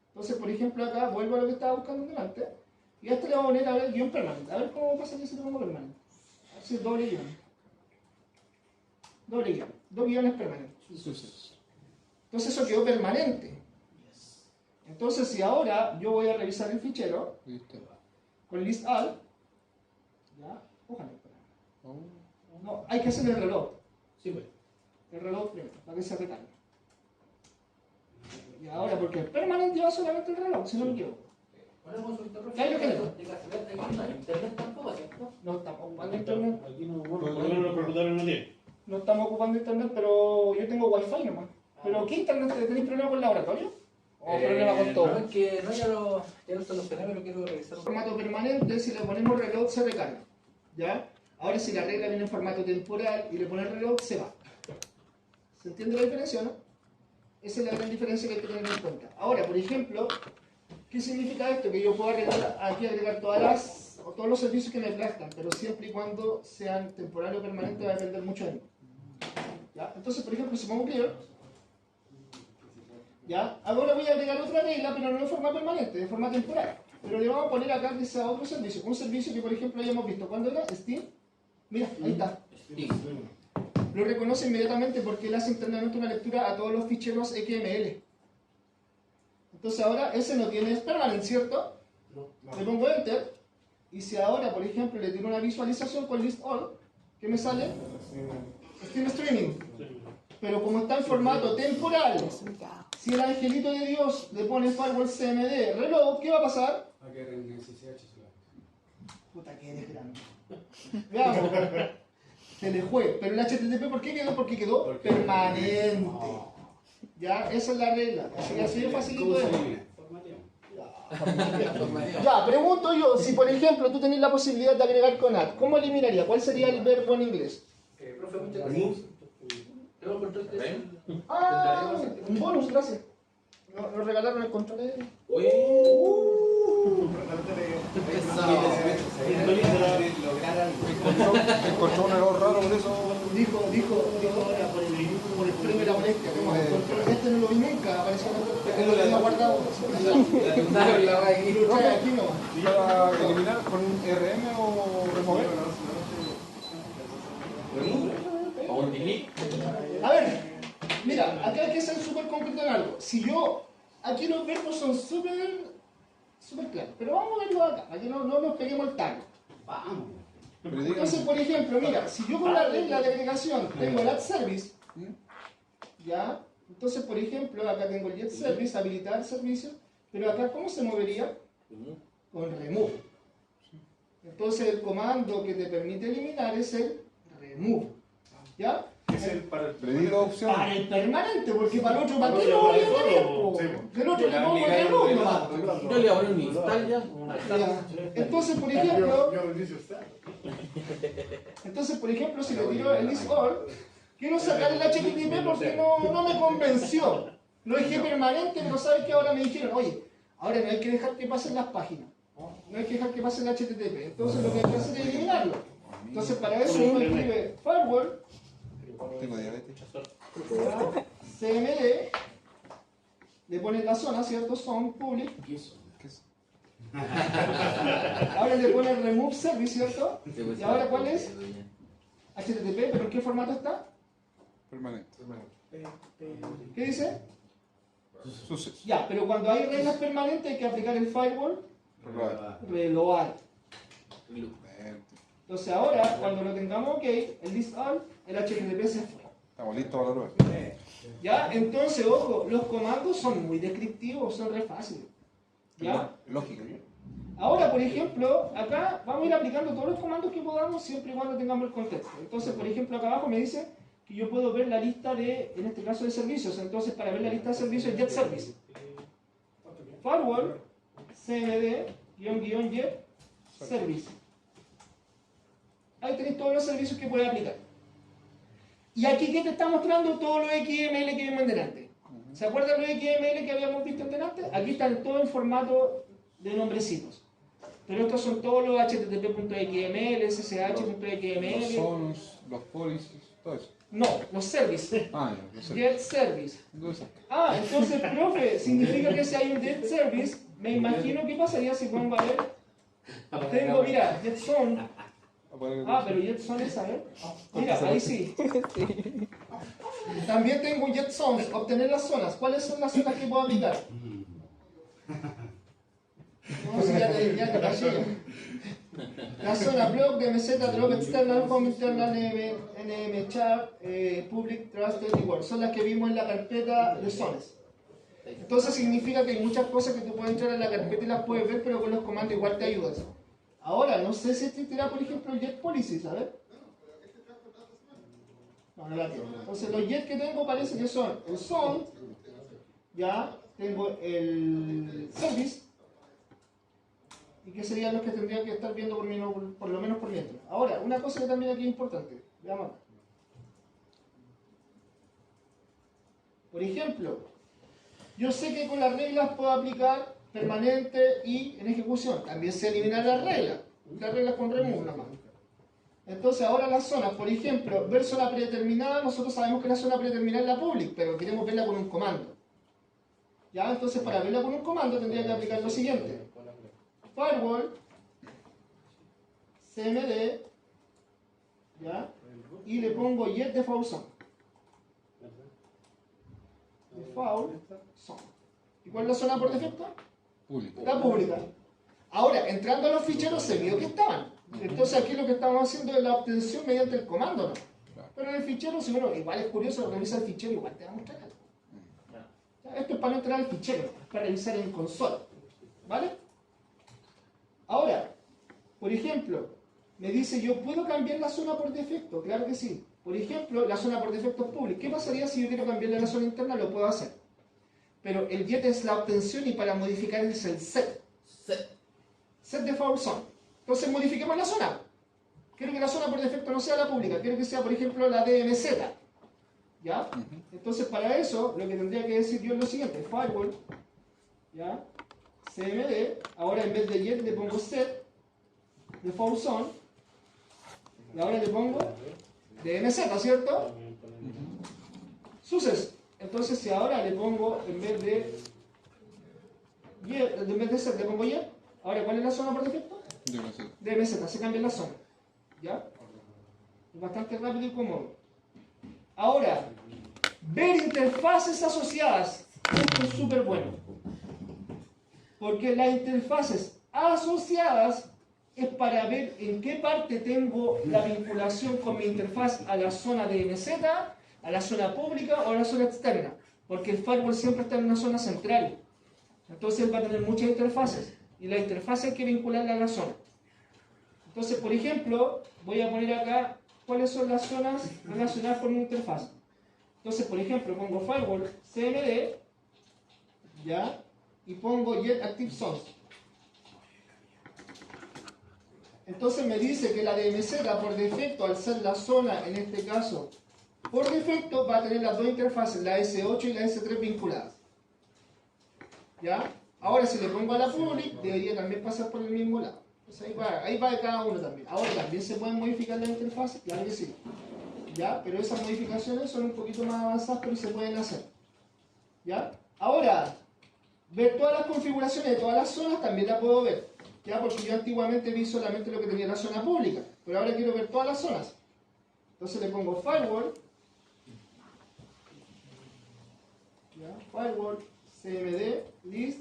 Entonces, por ejemplo, acá vuelvo a lo que estaba buscando delante, y a este le voy a poner a ver guión permanente. A ver cómo pasa que se pongo permanente. A ver si es doble guión. Doble guión. Dos guiones permanentes. Sucesos. Entonces eso quedó permanente. Entonces si ahora yo voy a revisar el fichero Listo. con list all, ya, ojalá. Oh. No, hay que hacer el reloj. Sí, pues. El reloj primero, para que se recargue. Y ahora, porque el permanente lleva solamente el reloj, si no me equivoco. Una consulta, profe. Ya, yo creo. De casualidad, aquí no hay internet tampoco, ¿cierto? No estamos ocupando internet. Aquí no, bueno, por lo menos los computadores no tienen. No estamos ocupando internet, pero yo tengo wifi nomás. ¿Pero qué internet? ¿Tenéis problema con el laboratorio? ¿O problema con todo? No, es que no, ya lo solucioné, pero quiero revisar. Formato permanente, si le ponemos reloj se recarga. ¿Ya? Ahora si la regla viene en formato temporal y le pones reloj, se va. ¿Se entiende la diferencia, no? Esa es la gran diferencia que hay que tener en cuenta. Ahora, por ejemplo, ¿qué significa esto? Que yo puedo aquí agregar todos los servicios que me plazcan, pero siempre y cuando sean temporales o permanentes va a depender mucho de mí. ¿Ya? Entonces, por ejemplo, si pongo clear, ¿ya? Ahora voy a agregar otra regla, pero no de forma permanente, de forma temporal. Pero le vamos a poner acá que sea otro servicio. Un servicio que, por ejemplo, hayamos visto. ¿Cuándo era? Steam. Mira, ahí está. Lo reconoce inmediatamente porque él hace internamente una lectura a todos los ficheros XML. Entonces ahora ese no tiene permanent, ¿cierto? Le pongo enter. Y si ahora, por ejemplo, le tiro una visualización con list all, ¿qué me sale? Steam Streaming. Pero como está en formato temporal, si el angelito de Dios le pone firewall CMD reload, ¿qué va a pasar? A que en SSH se la. Puta que eres grande. Veamos. Se le fue. Pero el HTTP, ¿por qué quedó? Porque quedó permanente. Ya, esa es la regla. Así de facilito ¿Cómo se es. elimina? Ya, pregunto yo, si por ejemplo tú tenés la posibilidad de agregar con add, ¿cómo eliminaría? ¿Cuál sería el verbo en inglés? Profe, muchas gracias. Tengo control de... Ah, un bonus, gracias. Nos regalaron el control de... Encontró un error raro por eso. Dijo ahora por el premio de la molestia. El control este no lo vi nunca, apareció en lo tenía guardado. Y lo trae aquí nomás. ¿Para eliminar con RM o remover? A ver, mira, acá hay que ser súper concreto en algo. Si yo, aquí los verbos son súper claros, pero vamos a verlo acá, para que no nos peguemos el talo. Vamos. Pero digan, Entonces, por ejemplo, mira, si yo con la regla de agregación tengo el add service, ¿ya? Entonces, por ejemplo, acá tengo el get service, habilitar servicio, pero acá, ¿cómo se movería? Con remove. Entonces, el comando que te permite eliminar es el remove, ¿ya? Es el para el. le digo opción. Para el permanente, porque para el otro, ¿para qué lo voy a poner? Po? El otro le pongo el remove nomás. Yo le voy a poner un install ya. Ya. Entonces, por ejemplo, Yo inicio está. si le tiro el list all, quiero sacar el HTTP porque no me convenció. Lo dejé permanente, pero sabes que ahora me dijeron, oye, ahora no hay que dejar que pasen las páginas. No hay que dejar que pase el HTTP. Entonces lo que hay que hacer es eliminarlo. Entonces para eso uno escribe firewall, Tengo diabetes. CMD, le pone la zona, ¿cierto? Zone public. ¿Qué es? Ahora le pone remove service, ¿cierto? ¿Y ahora cuál es? HTTP, ¿pero en qué formato está? Permanente. ¿Qué dice? Suceso. Ya, pero cuando hay reglas permanentes hay que aplicar el firewall, reload. Entonces ahora, cuando lo tengamos ok, el list all, el HTTP se fue. Estamos listos para la prueba. ¿Ya? Entonces, ojo, los comandos son muy descriptivos, son re fáciles. ¿Ya? Lógico. Ahora, por ejemplo, acá vamos a ir aplicando todos los comandos que podamos siempre y cuando tengamos el contexto. Entonces, por ejemplo, acá abajo me dice que yo puedo ver la lista de, en este caso, de servicios. Entonces, para ver la lista de servicios, get service. firewall cmd --jet service. Ahí tenéis todos los servicios que puedes aplicar. Y aquí que te está mostrando todos los XML que vimos delante. ¿Se acuerdan los XML que habíamos visto delante? Aquí están todos en formato de nombrecitos. Pero estos son todos los http.xml, Los ssh.xml. zones, los policies, todo eso. No, los services. Ah, ya, lo sé. Get service. Entonces, Ah, entonces, profe, significa que si hay un get service, me imagino que pasaría si pongo a ver. Tengo, mira, get zone. Ah, pero jet zone es, a ver. Mira, ahí sí. También tengo jet zones, obtener las zonas. ¿Cuáles son las zonas que puedo aplicar? No, si ya te caché. La zona block, DMZ, drop external, home internal, NM chart, public, trusted, igual. Son las que vimos en la carpeta de zonas. Entonces significa que hay muchas cosas que tú puedes entrar en la carpeta y las puedes ver, pero con los comandos igual te ayudas. Ahora, no sé si existirá, por ejemplo, el jet policy, ¿sabes? No, no la tengo. Entonces los jets que tengo parece que son el zone, ya, tengo el service, y que serían los que tendría que estar viendo por lo menos por mientras. Ahora, una cosa que también aquí es importante, veamos acá. Por ejemplo, yo sé que con las reglas puedo aplicar permanente y en ejecución. También sé eliminar las reglas con remove nomás. Entonces ahora las zonas, por ejemplo, ver zona predeterminada, nosotros sabemos que la zona predeterminada es la public, pero queremos verla con un comando. ¿Ya? Entonces para verla con un comando tendría que aplicar lo siguiente. Firewall, cmd, ¿ya? Y le pongo jet default zone. Default zone. ¿Y cuál es la zona por defecto? público. La pública. Ahora, entrando a los ficheros se vio que estaban. Entonces aquí lo que estamos haciendo es la obtención mediante el comando, ¿no? Pero en el fichero, si uno igual es curioso, revisa el fichero, igual te va a mostrar algo. Esto es para no entrar al fichero, es para revisar en consola. ¿Vale? Ahora, por ejemplo, me dice, yo puedo cambiar la zona por defecto. Claro que sí. Por ejemplo, la zona por defecto es pública. ¿Qué pasaría si yo quiero cambiarle la zona interna? Lo puedo hacer. Pero el get es la obtención y para modificar es el set. Set default zone. Entonces modifiquemos la zona. Quiero que la zona por defecto no sea la pública. Quiero que sea, por ejemplo, la DMZ. ¿Ya? Entonces para eso, lo que tendría que decir yo es lo siguiente. Firewall, ¿ya? CMD. Ahora en vez de get le pongo set default zone. Y ahora le pongo DMZ, ¿cierto? Success. Entonces si ahora le pongo, en vez de set le pongo yet, ahora ¿cuál es la zona por defecto? DMZ, se cambia la zona. ¿Ya? Es bastante rápido y cómodo. Ahora, ver interfaces asociadas. Esto es súper bueno. Porque las interfaces asociadas es para ver en qué parte tengo la vinculación con mi interfaz a la zona DMZ, a la zona pública o a la zona externa. Porque el firewall siempre está en una zona central. Entonces él va a tener muchas interfaces. Y la interfaz hay que vincularla a la zona. Entonces, por ejemplo, voy a poner acá cuáles son las zonas relacionadas con una interfaz. Entonces, por ejemplo, pongo firewall cmd, ¿ya? Y pongo get active zones. Entonces me dice que la DMZ por defecto, al ser la zona, en este caso, por defecto va a tener las dos interfaces, la S8 y la S3 vinculadas. ¿Ya? Ahora si le pongo a la public, debería también pasar por el mismo lado. Entonces ahí va de cada uno también. Ahora también se pueden modificar las interfaces, claro que sí. ¿Ya? Pero esas modificaciones son un poquito más avanzadas, pero se pueden hacer. ¿Ya? Ahora, ver todas las configuraciones de todas las zonas también la puedo ver. ¿Ya? Porque yo antiguamente vi solamente lo que tenía la zona pública, pero ahora quiero ver todas las zonas. Entonces le pongo firewall, ¿ya? Firewall, cmd, list,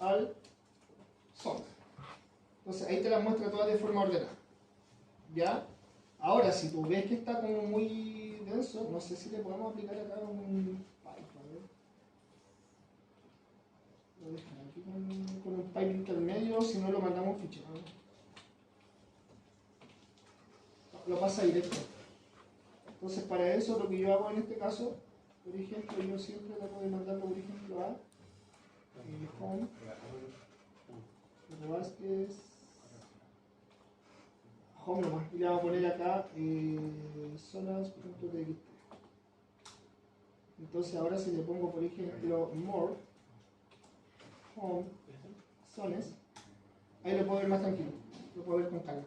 all, zone. Entonces ahí te las muestra todas de forma ordenada. ¿Ya? Ahora, si tú ves que está como muy denso, no sé si le podemos aplicar acá un pipe, a ver. Lo dejan aquí con un pipe intermedio, si no lo mandamos un fichero. Lo pasa directo. Entonces para eso lo que yo hago en este caso, por ejemplo, yo siempre trato de mandarlo, por ejemplo, a home, Vázquez, home nomás, y le vamos a poner acá zonas.txt. Entonces ahora si le pongo por ejemplo more, home, zones, ahí lo puedo ver más tranquilo, lo puedo ver con calma,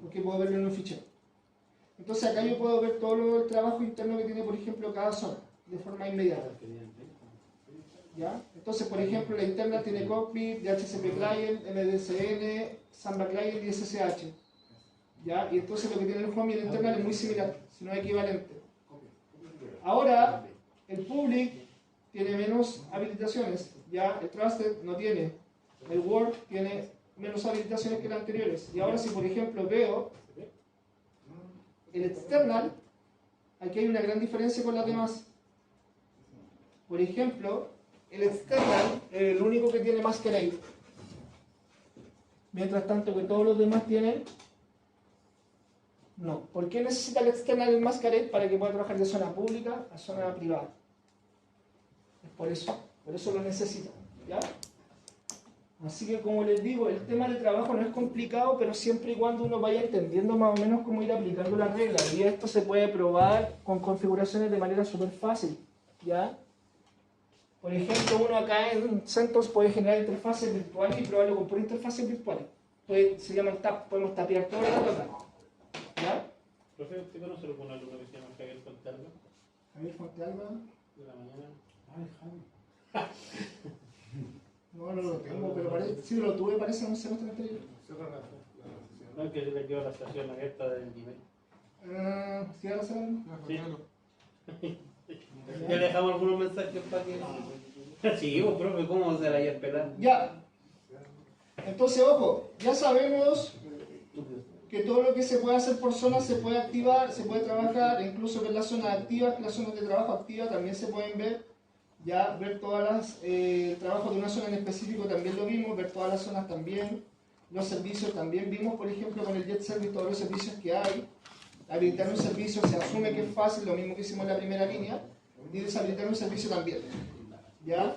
porque puedo verlo en un fichero. Entonces acá yo puedo ver todo el trabajo interno que tiene por ejemplo cada zona, de forma inmediata. ¿Ya? Entonces por ejemplo la interna tiene cockpit, DHCP client, MDCN, Samba client y SSH. ¿Ya? Y entonces lo que tiene el home y el internal es muy similar, si no es equivalente. Ahora, el public tiene menos habilitaciones, ya el trusted no tiene, el work tiene menos habilitaciones que las anteriores. Y ahora si por ejemplo veo el external, aquí hay una gran diferencia con las demás. Por ejemplo, el external es el único que tiene masquerade, mientras tanto que todos los demás tienen no. ¿Por qué necesita el external el masquerade? Para que pueda trabajar de zona pública a zona privada. Es por eso lo necesita, ¿ya? Así que como les digo, el tema del trabajo no es complicado, pero siempre y cuando uno vaya entendiendo más o menos cómo ir aplicando las reglas. Y esto se puede probar con configuraciones de manera súper fácil, ¿ya? Por ejemplo, uno acá en CentOS puede generar interfaces virtuales y probarlo con puras interfaces virtuales. Se llaman tap, podemos tapear todo lo que toca. ¿Ya? Profe, ¿usted conoce algún alumno que se llama Javier Fontalba? Javier Fontalba. De la mañana. Ay, No lo tengo, pero parece, sí lo tuve, parece en un semestre anterior. No, es que le quedó la estación abierta del nivel. ¿Sí ahora se Sí. Ya le dejamos algunos mensajes para que... Sí, vos, profe, ¿cómo se la iba a esperar? Ya. Entonces, ojo, ya sabemos que todo lo que se puede hacer por zona se puede activar, se puede trabajar, incluso ver las zonas activas, las zonas de trabajo activas también se pueden ver, ya ver todas las trabajos de una zona en específico también lo vimos, ver todas las zonas también, los servicios también vimos, por ejemplo, con el Jet Service todos los servicios que hay. Habilitar un servicio se asume que es fácil, lo mismo que hicimos en la primera línea, y deshabilitar un servicio también, ¿ya?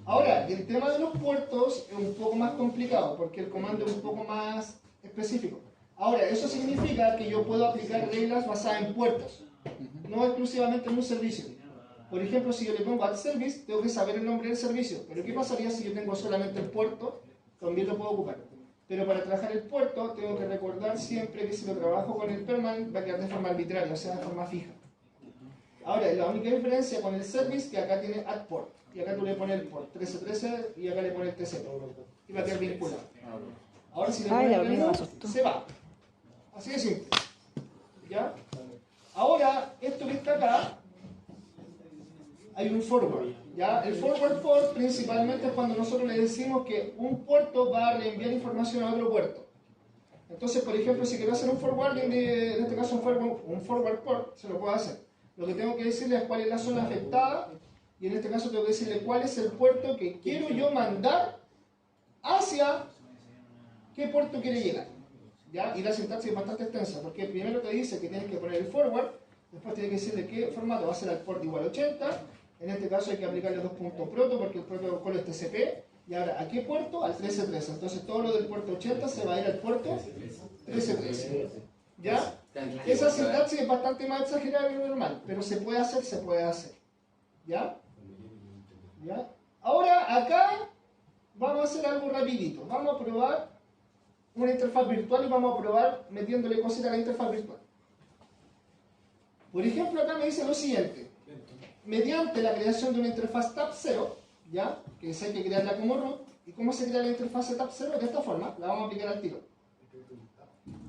Ahora, el tema de los puertos es un poco más complicado, porque el comando es un poco más específico. Ahora, eso significa que yo puedo aplicar reglas basadas en puertos, no exclusivamente en un servicio. Por ejemplo, si yo le pongo add service, tengo que saber el nombre del servicio. Pero ¿qué pasaría si yo tengo solamente el puerto? También lo puedo ocupar. Pero para trabajar el puerto, tengo que recordar siempre que si lo trabajo con el permanent, va a quedar de forma arbitraria, o sea, de forma fija. Ahora, la única diferencia con el service, que acá tiene add port. Y acá tú le pones el port 1313 y acá le pones el TCP. Y va a quedar vinculado. Ahora, si le pones el menú, se va. Así de simple. ¿Ya? Ahora, esto que está acá, hay un forward. ¿Ya? El forward port principalmente es cuando nosotros le decimos que un puerto va a reenviar información a otro puerto. Entonces, por ejemplo, si quiero hacer un forwarding, en este caso un forward port, se lo puedo hacer. Lo que tengo que decirle es cuál es la zona afectada y en este caso tengo que decirle cuál es el puerto que quiero yo mandar hacia qué puerto quiere llegar. ¿Ya? Y la sintaxis es bastante extensa, porque primero te dice que tienes que poner el forward, después tienes que decirle qué formato va a ser al port igual 80, en este caso hay que aplicarle 2.proto porque el protocolo es TCP, y ahora, ¿a qué puerto? Al 1313, entonces todo lo del puerto 80 se va a ir al puerto 1313. ¿Ya? Esa sintaxis es bastante más exagerada que lo normal, pero se puede hacer, se puede hacer. ¿Ya? ¿Ya? Ahora, acá vamos a hacer algo rapidito, vamos a probar una interfaz virtual y vamos a probar metiéndole cositas a la interfaz virtual. Por ejemplo, acá me dice lo siguiente. Mediante la creación de una interfaz tab 0, ¿ya? Que hay que crearla como root. ¿Y cómo se crea la interfaz tab 0? De esta forma, la vamos a aplicar al tiro.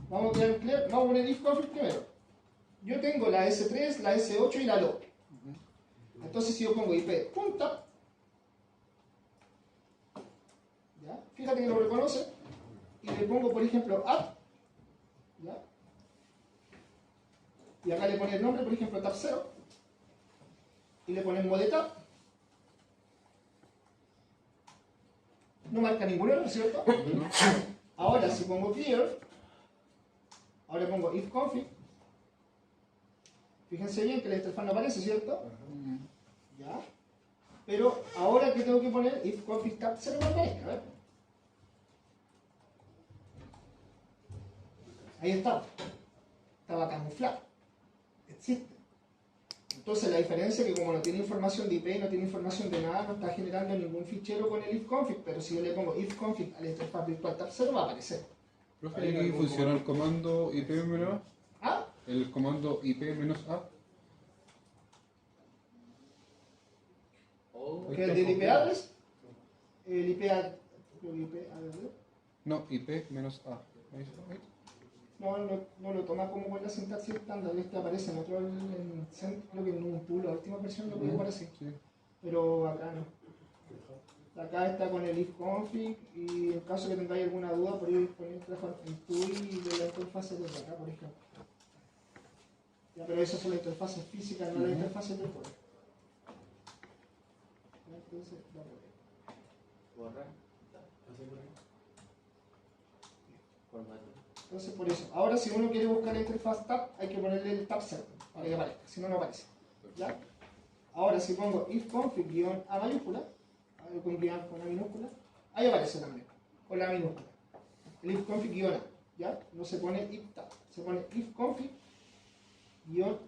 Vamos a poner if config primero. Yo tengo la S3, la S8 y la LO. Entonces si yo pongo IP.tab, ¿ya? Fíjate que lo reconoce. Y le pongo, por ejemplo, add, ¿ya? Y acá le pone el nombre, por ejemplo, tab 0. Y le ponemos de tab. No marca ningún error, ¿cierto? Ahora, si pongo clear, ahora pongo if config. Fíjense bien que la interfaz no aparece, ¿cierto? ¿Ya? Pero ahora que tengo que poner if config tab 0 cuando aparezca, a ver. Ahí está. Estaba camuflado. Existe. Entonces la diferencia es que como no tiene información de IP y no tiene información de nada, no está generando ningún fichero con el if config, pero si yo le pongo if config a la interfaz virtual tab 0 va a aparecer. Profe, ¿y aquí funciona el comando IP-A? ¿Ah? El comando IP-A. ¿Que el del IP address? El IP address. No, IP-A. Ahí está. No lo toma como con la sintaxis estándar, este aparece en otro, creo que en un pool, la última versión lo que aparece, Sí. pero acá no. Acá está con el if config y en caso que tengáis alguna duda podéis poner en TUI de la interfaz de acá, por ejemplo. Ya, pero esas son las interfaces físicas, no las interfaces de código. Entonces, Borrar. Entonces, por eso, ahora si uno quiere buscar la interfaz tab, hay que ponerle el tab 0 para que aparezca, si no, no aparece. ¿Ya? Ahora, si pongo if config guión A mayúscula, con A minúscula, ahí aparece también, con la minúscula. El if config guión A, ¿ya? No se pone if tab, se pone if config guión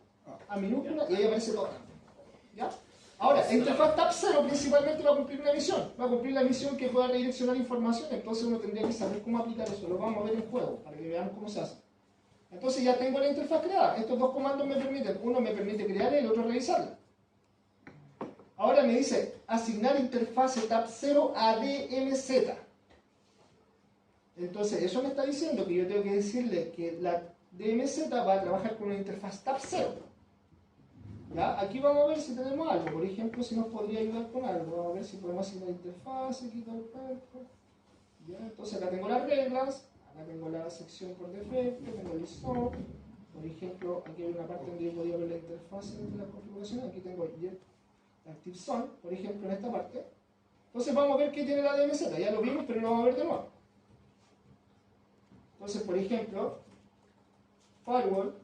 A minúscula y ahí aparece todo. ¿Ya? Ahora, la interfaz tab 0 principalmente va a cumplir una misión. Va a cumplir la misión que pueda redireccionar información, entonces uno tendría que saber cómo aplicar eso. Lo vamos a ver en juego, para que veamos cómo se hace. Entonces ya tengo la interfaz creada. Estos dos comandos me permiten, uno me permite crear y el otro revisarla. Ahora me dice, asignar interfase tab 0 a DMZ. Entonces, eso me está diciendo que yo tengo que decirle que la DMZ va a trabajar con una interfaz tab 0. ¿Ya? Aquí vamos a ver si tenemos algo, por ejemplo, si nos podría ayudar con algo. Vamos a ver si podemos hacer la interfaz, quitar el cuerpo. ¿Ya? Entonces acá tengo las reglas, acá tengo la sección por defecto, tengo el ISO. Por ejemplo, aquí hay una parte donde yo podía ver la interfaz de la configuración. Aquí tengo el Active Zone, por ejemplo, en esta parte. Entonces vamos a ver qué tiene la DMZ. Ya lo vimos, pero lo vamos a ver de nuevo. Entonces, por ejemplo, Firewall,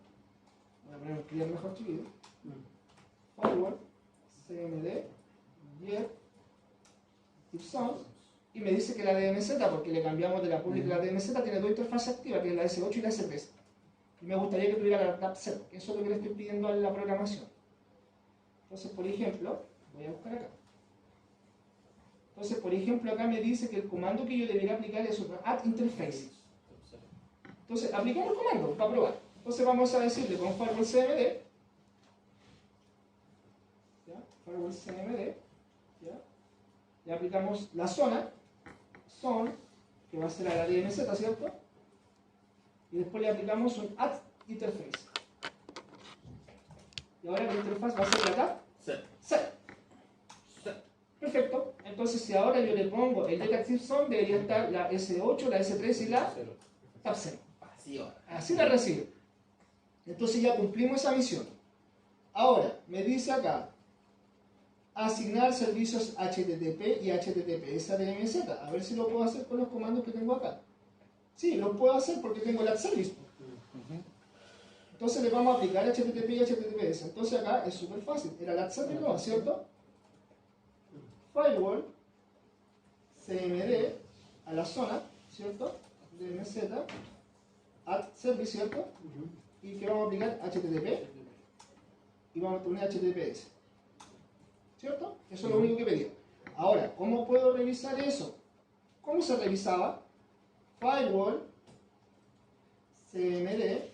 voy a poner un clear mejor chiquito. Firewall, CMD, Get, Active y me dice que la DMZ, porque le cambiamos de la public a la DMZ, tiene dos interfaces activas, que es la S8 y la S3. Y me gustaría que tuviera la tab 0, que eso es lo que le estoy pidiendo a la programación. Entonces, por ejemplo, voy a buscar acá. Entonces, por ejemplo, acá me dice que el comando que yo debería aplicar es un add interface. Entonces, aplicamos el comando para probar. Entonces, vamos a decirle con firewall CMD, firewall CMD, ¿ya? Le aplicamos la zona, que va a ser a la DMZ, ¿cierto? Y después le aplicamos un add interface. Y ahora la interfaz va a ser la tab 0. Perfecto. Entonces, si ahora yo le pongo el Data Active Zone, debería estar la S8, la S3 y la tab 0. Así la recibe. Entonces ya cumplimos esa misión. Ahora, me dice acá, asignar servicios HTTP y HTTPS a DMZ. A ver si lo puedo hacer con los comandos que tengo acá. Sí, lo puedo hacer porque tengo el add service. Entonces le vamos a aplicar HTTP y HTTPS. Entonces acá es súper fácil. Era el add service, ¿no? ¿Cierto? Firewall, CMD, a la zona, ¿cierto? DMZ, add service, ¿cierto? Y que vamos a aplicar HTTP y vamos a poner HTTPS. ¿Cierto? Eso es lo único que pedía. Ahora, ¿cómo puedo revisar eso? ¿Cómo se revisaba? Firewall, CMD,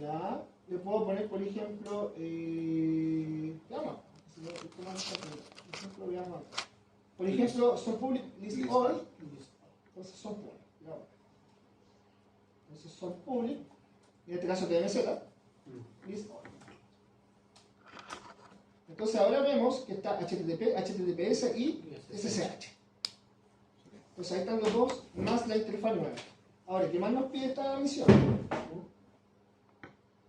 ya, le puedo poner, por ejemplo, por ejemplo, son public list all, entonces son public, ya. Entonces son public, en este caso DMZ, list all. Entonces ahora vemos que está HTTP, HTTPS y SSH. Entonces ahí están los dos, más la interfaz nueva. Ahora, ¿qué más nos pide esta misión?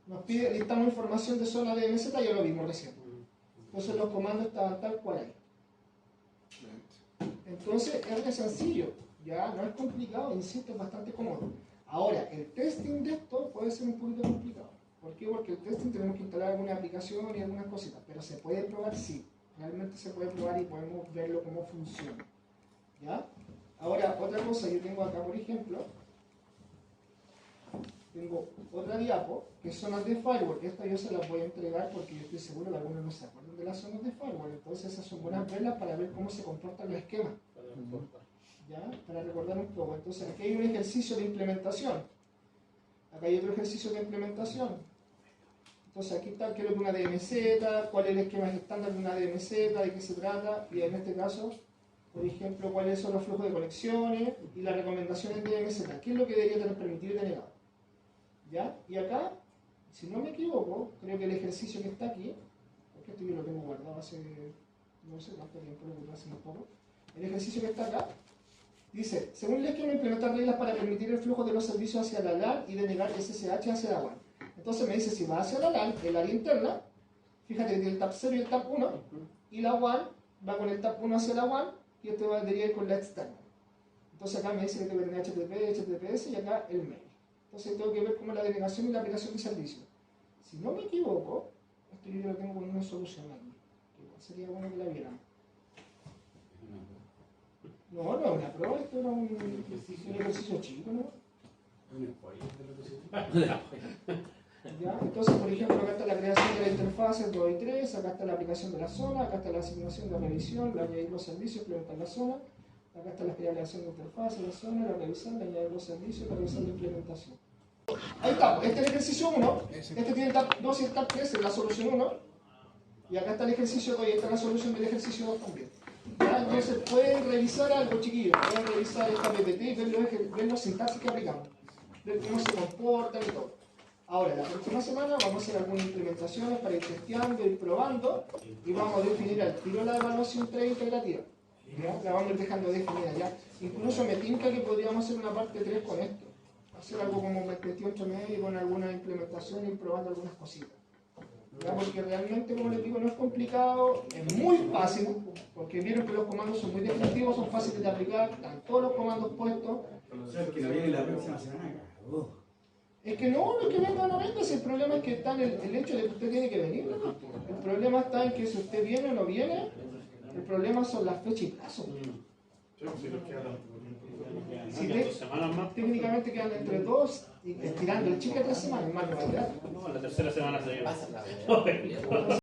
Nos pide, listamos información de zona de DMZ, ya lo vimos recién. Entonces los comandos estaban tal cual ahí. Entonces es re sencillo, ya no es complicado, insisto, es bastante cómodo. Ahora, el testing de esto puede ser un poquito complicado. ¿Por qué? Porque el testing tenemos que instalar alguna aplicación y algunas cositas, pero se puede probar, sí. realmente se puede probar y podemos verlo cómo funciona. ¿Ya? Ahora, otra cosa, yo tengo acá, por ejemplo, tengo otra diapo, que es zonas de firewall. Esta yo se las voy a entregar porque yo estoy seguro que algunos no se acuerdan de las zonas de firewall. Entonces esas son buenas velas para ver cómo se comportan los esquemas. ¿Ya? Para recordar un poco. Entonces aquí hay un ejercicio de implementación. Acá hay otro ejercicio de implementación. Entonces aquí está qué es lo que una DMZ, cuál es el esquema estándar de una DMZ, de qué se trata, y en este caso, por ejemplo, cuáles son los flujos de conexiones y las recomendaciones de DMZ. ¿Qué es lo que debería tener permitido y denegado? ¿Ya? Y acá, si no me equivoco, creo que el ejercicio que está aquí, porque esto yo lo tengo guardado hace no sé cuánto tiempo, lo que hace muy poco, el ejercicio que está acá, dice, según el esquema, implementar reglas para permitir el flujo de los servicios hacia la LAN y denegar SSH hacia la WAN. Entonces me dice, si va hacia la LAN, el área interna, fíjate que tiene el TAP 0 y el TAP 1, y la WAN va con el TAP 1 hacia la WAN, y este debería ir con la externa. Entonces acá me dice que tengo que tener HTTP, HTTPS, y acá el mail. Entonces tengo que ver cómo es la denegación y la aplicación de servicio. Si no me equivoco, esto yo lo tengo con una solución aquí, que sería bueno que la vieran. No, no es una prueba, esto era un ejercicio chico, ¿no? ¿Ya? Entonces, por ejemplo, acá está la creación de la interfaz 2 y 3, acá está la aplicación de la zona, acá está la asignación de la revisión, la añadir los servicios, implementar la zona, acá está la creación de interfaz, la zona, la revisión, la añadir los servicios, la revisión de implementación. Ahí está, este es el ejercicio 1, este tiene el TAP 2 y el TAP 3, es la solución 1, y acá está el ejercicio 2 y esta es la solución del ejercicio 2 también. ¿Ya? Entonces pueden revisar algo, chiquillos, pueden revisar esta PPT y ver los sintaxis que aplicamos, ver cómo se comportan y todo. Ahora, la próxima semana vamos a hacer algunas implementaciones para ir testeando, ir probando y vamos a definir al tiro la evaluación 3 integrativa. ¿Ya? La vamos a ir dejando definida ya. Incluso me tinca que podríamos hacer una parte 3 con esto. Hacer algo como metido entre medio y con alguna implementación y ir probando algunas cositas. ¿Ya? Porque realmente, como les digo, no es complicado, es muy fácil, porque vieron que los comandos son muy definitivos, son fáciles de aplicar, están todos los comandos puestos. Que no viene la próxima semana. Es que no es que venga o no venga, si el problema es que está en el hecho de que usted tiene que venir, ¿no? El problema está en que si usted viene o no viene, el problema son las fechas y plazos. Si técnicamente quedan entre 2 y estirando el chicle 3 semanas, más de No, la tercera semana se lleva.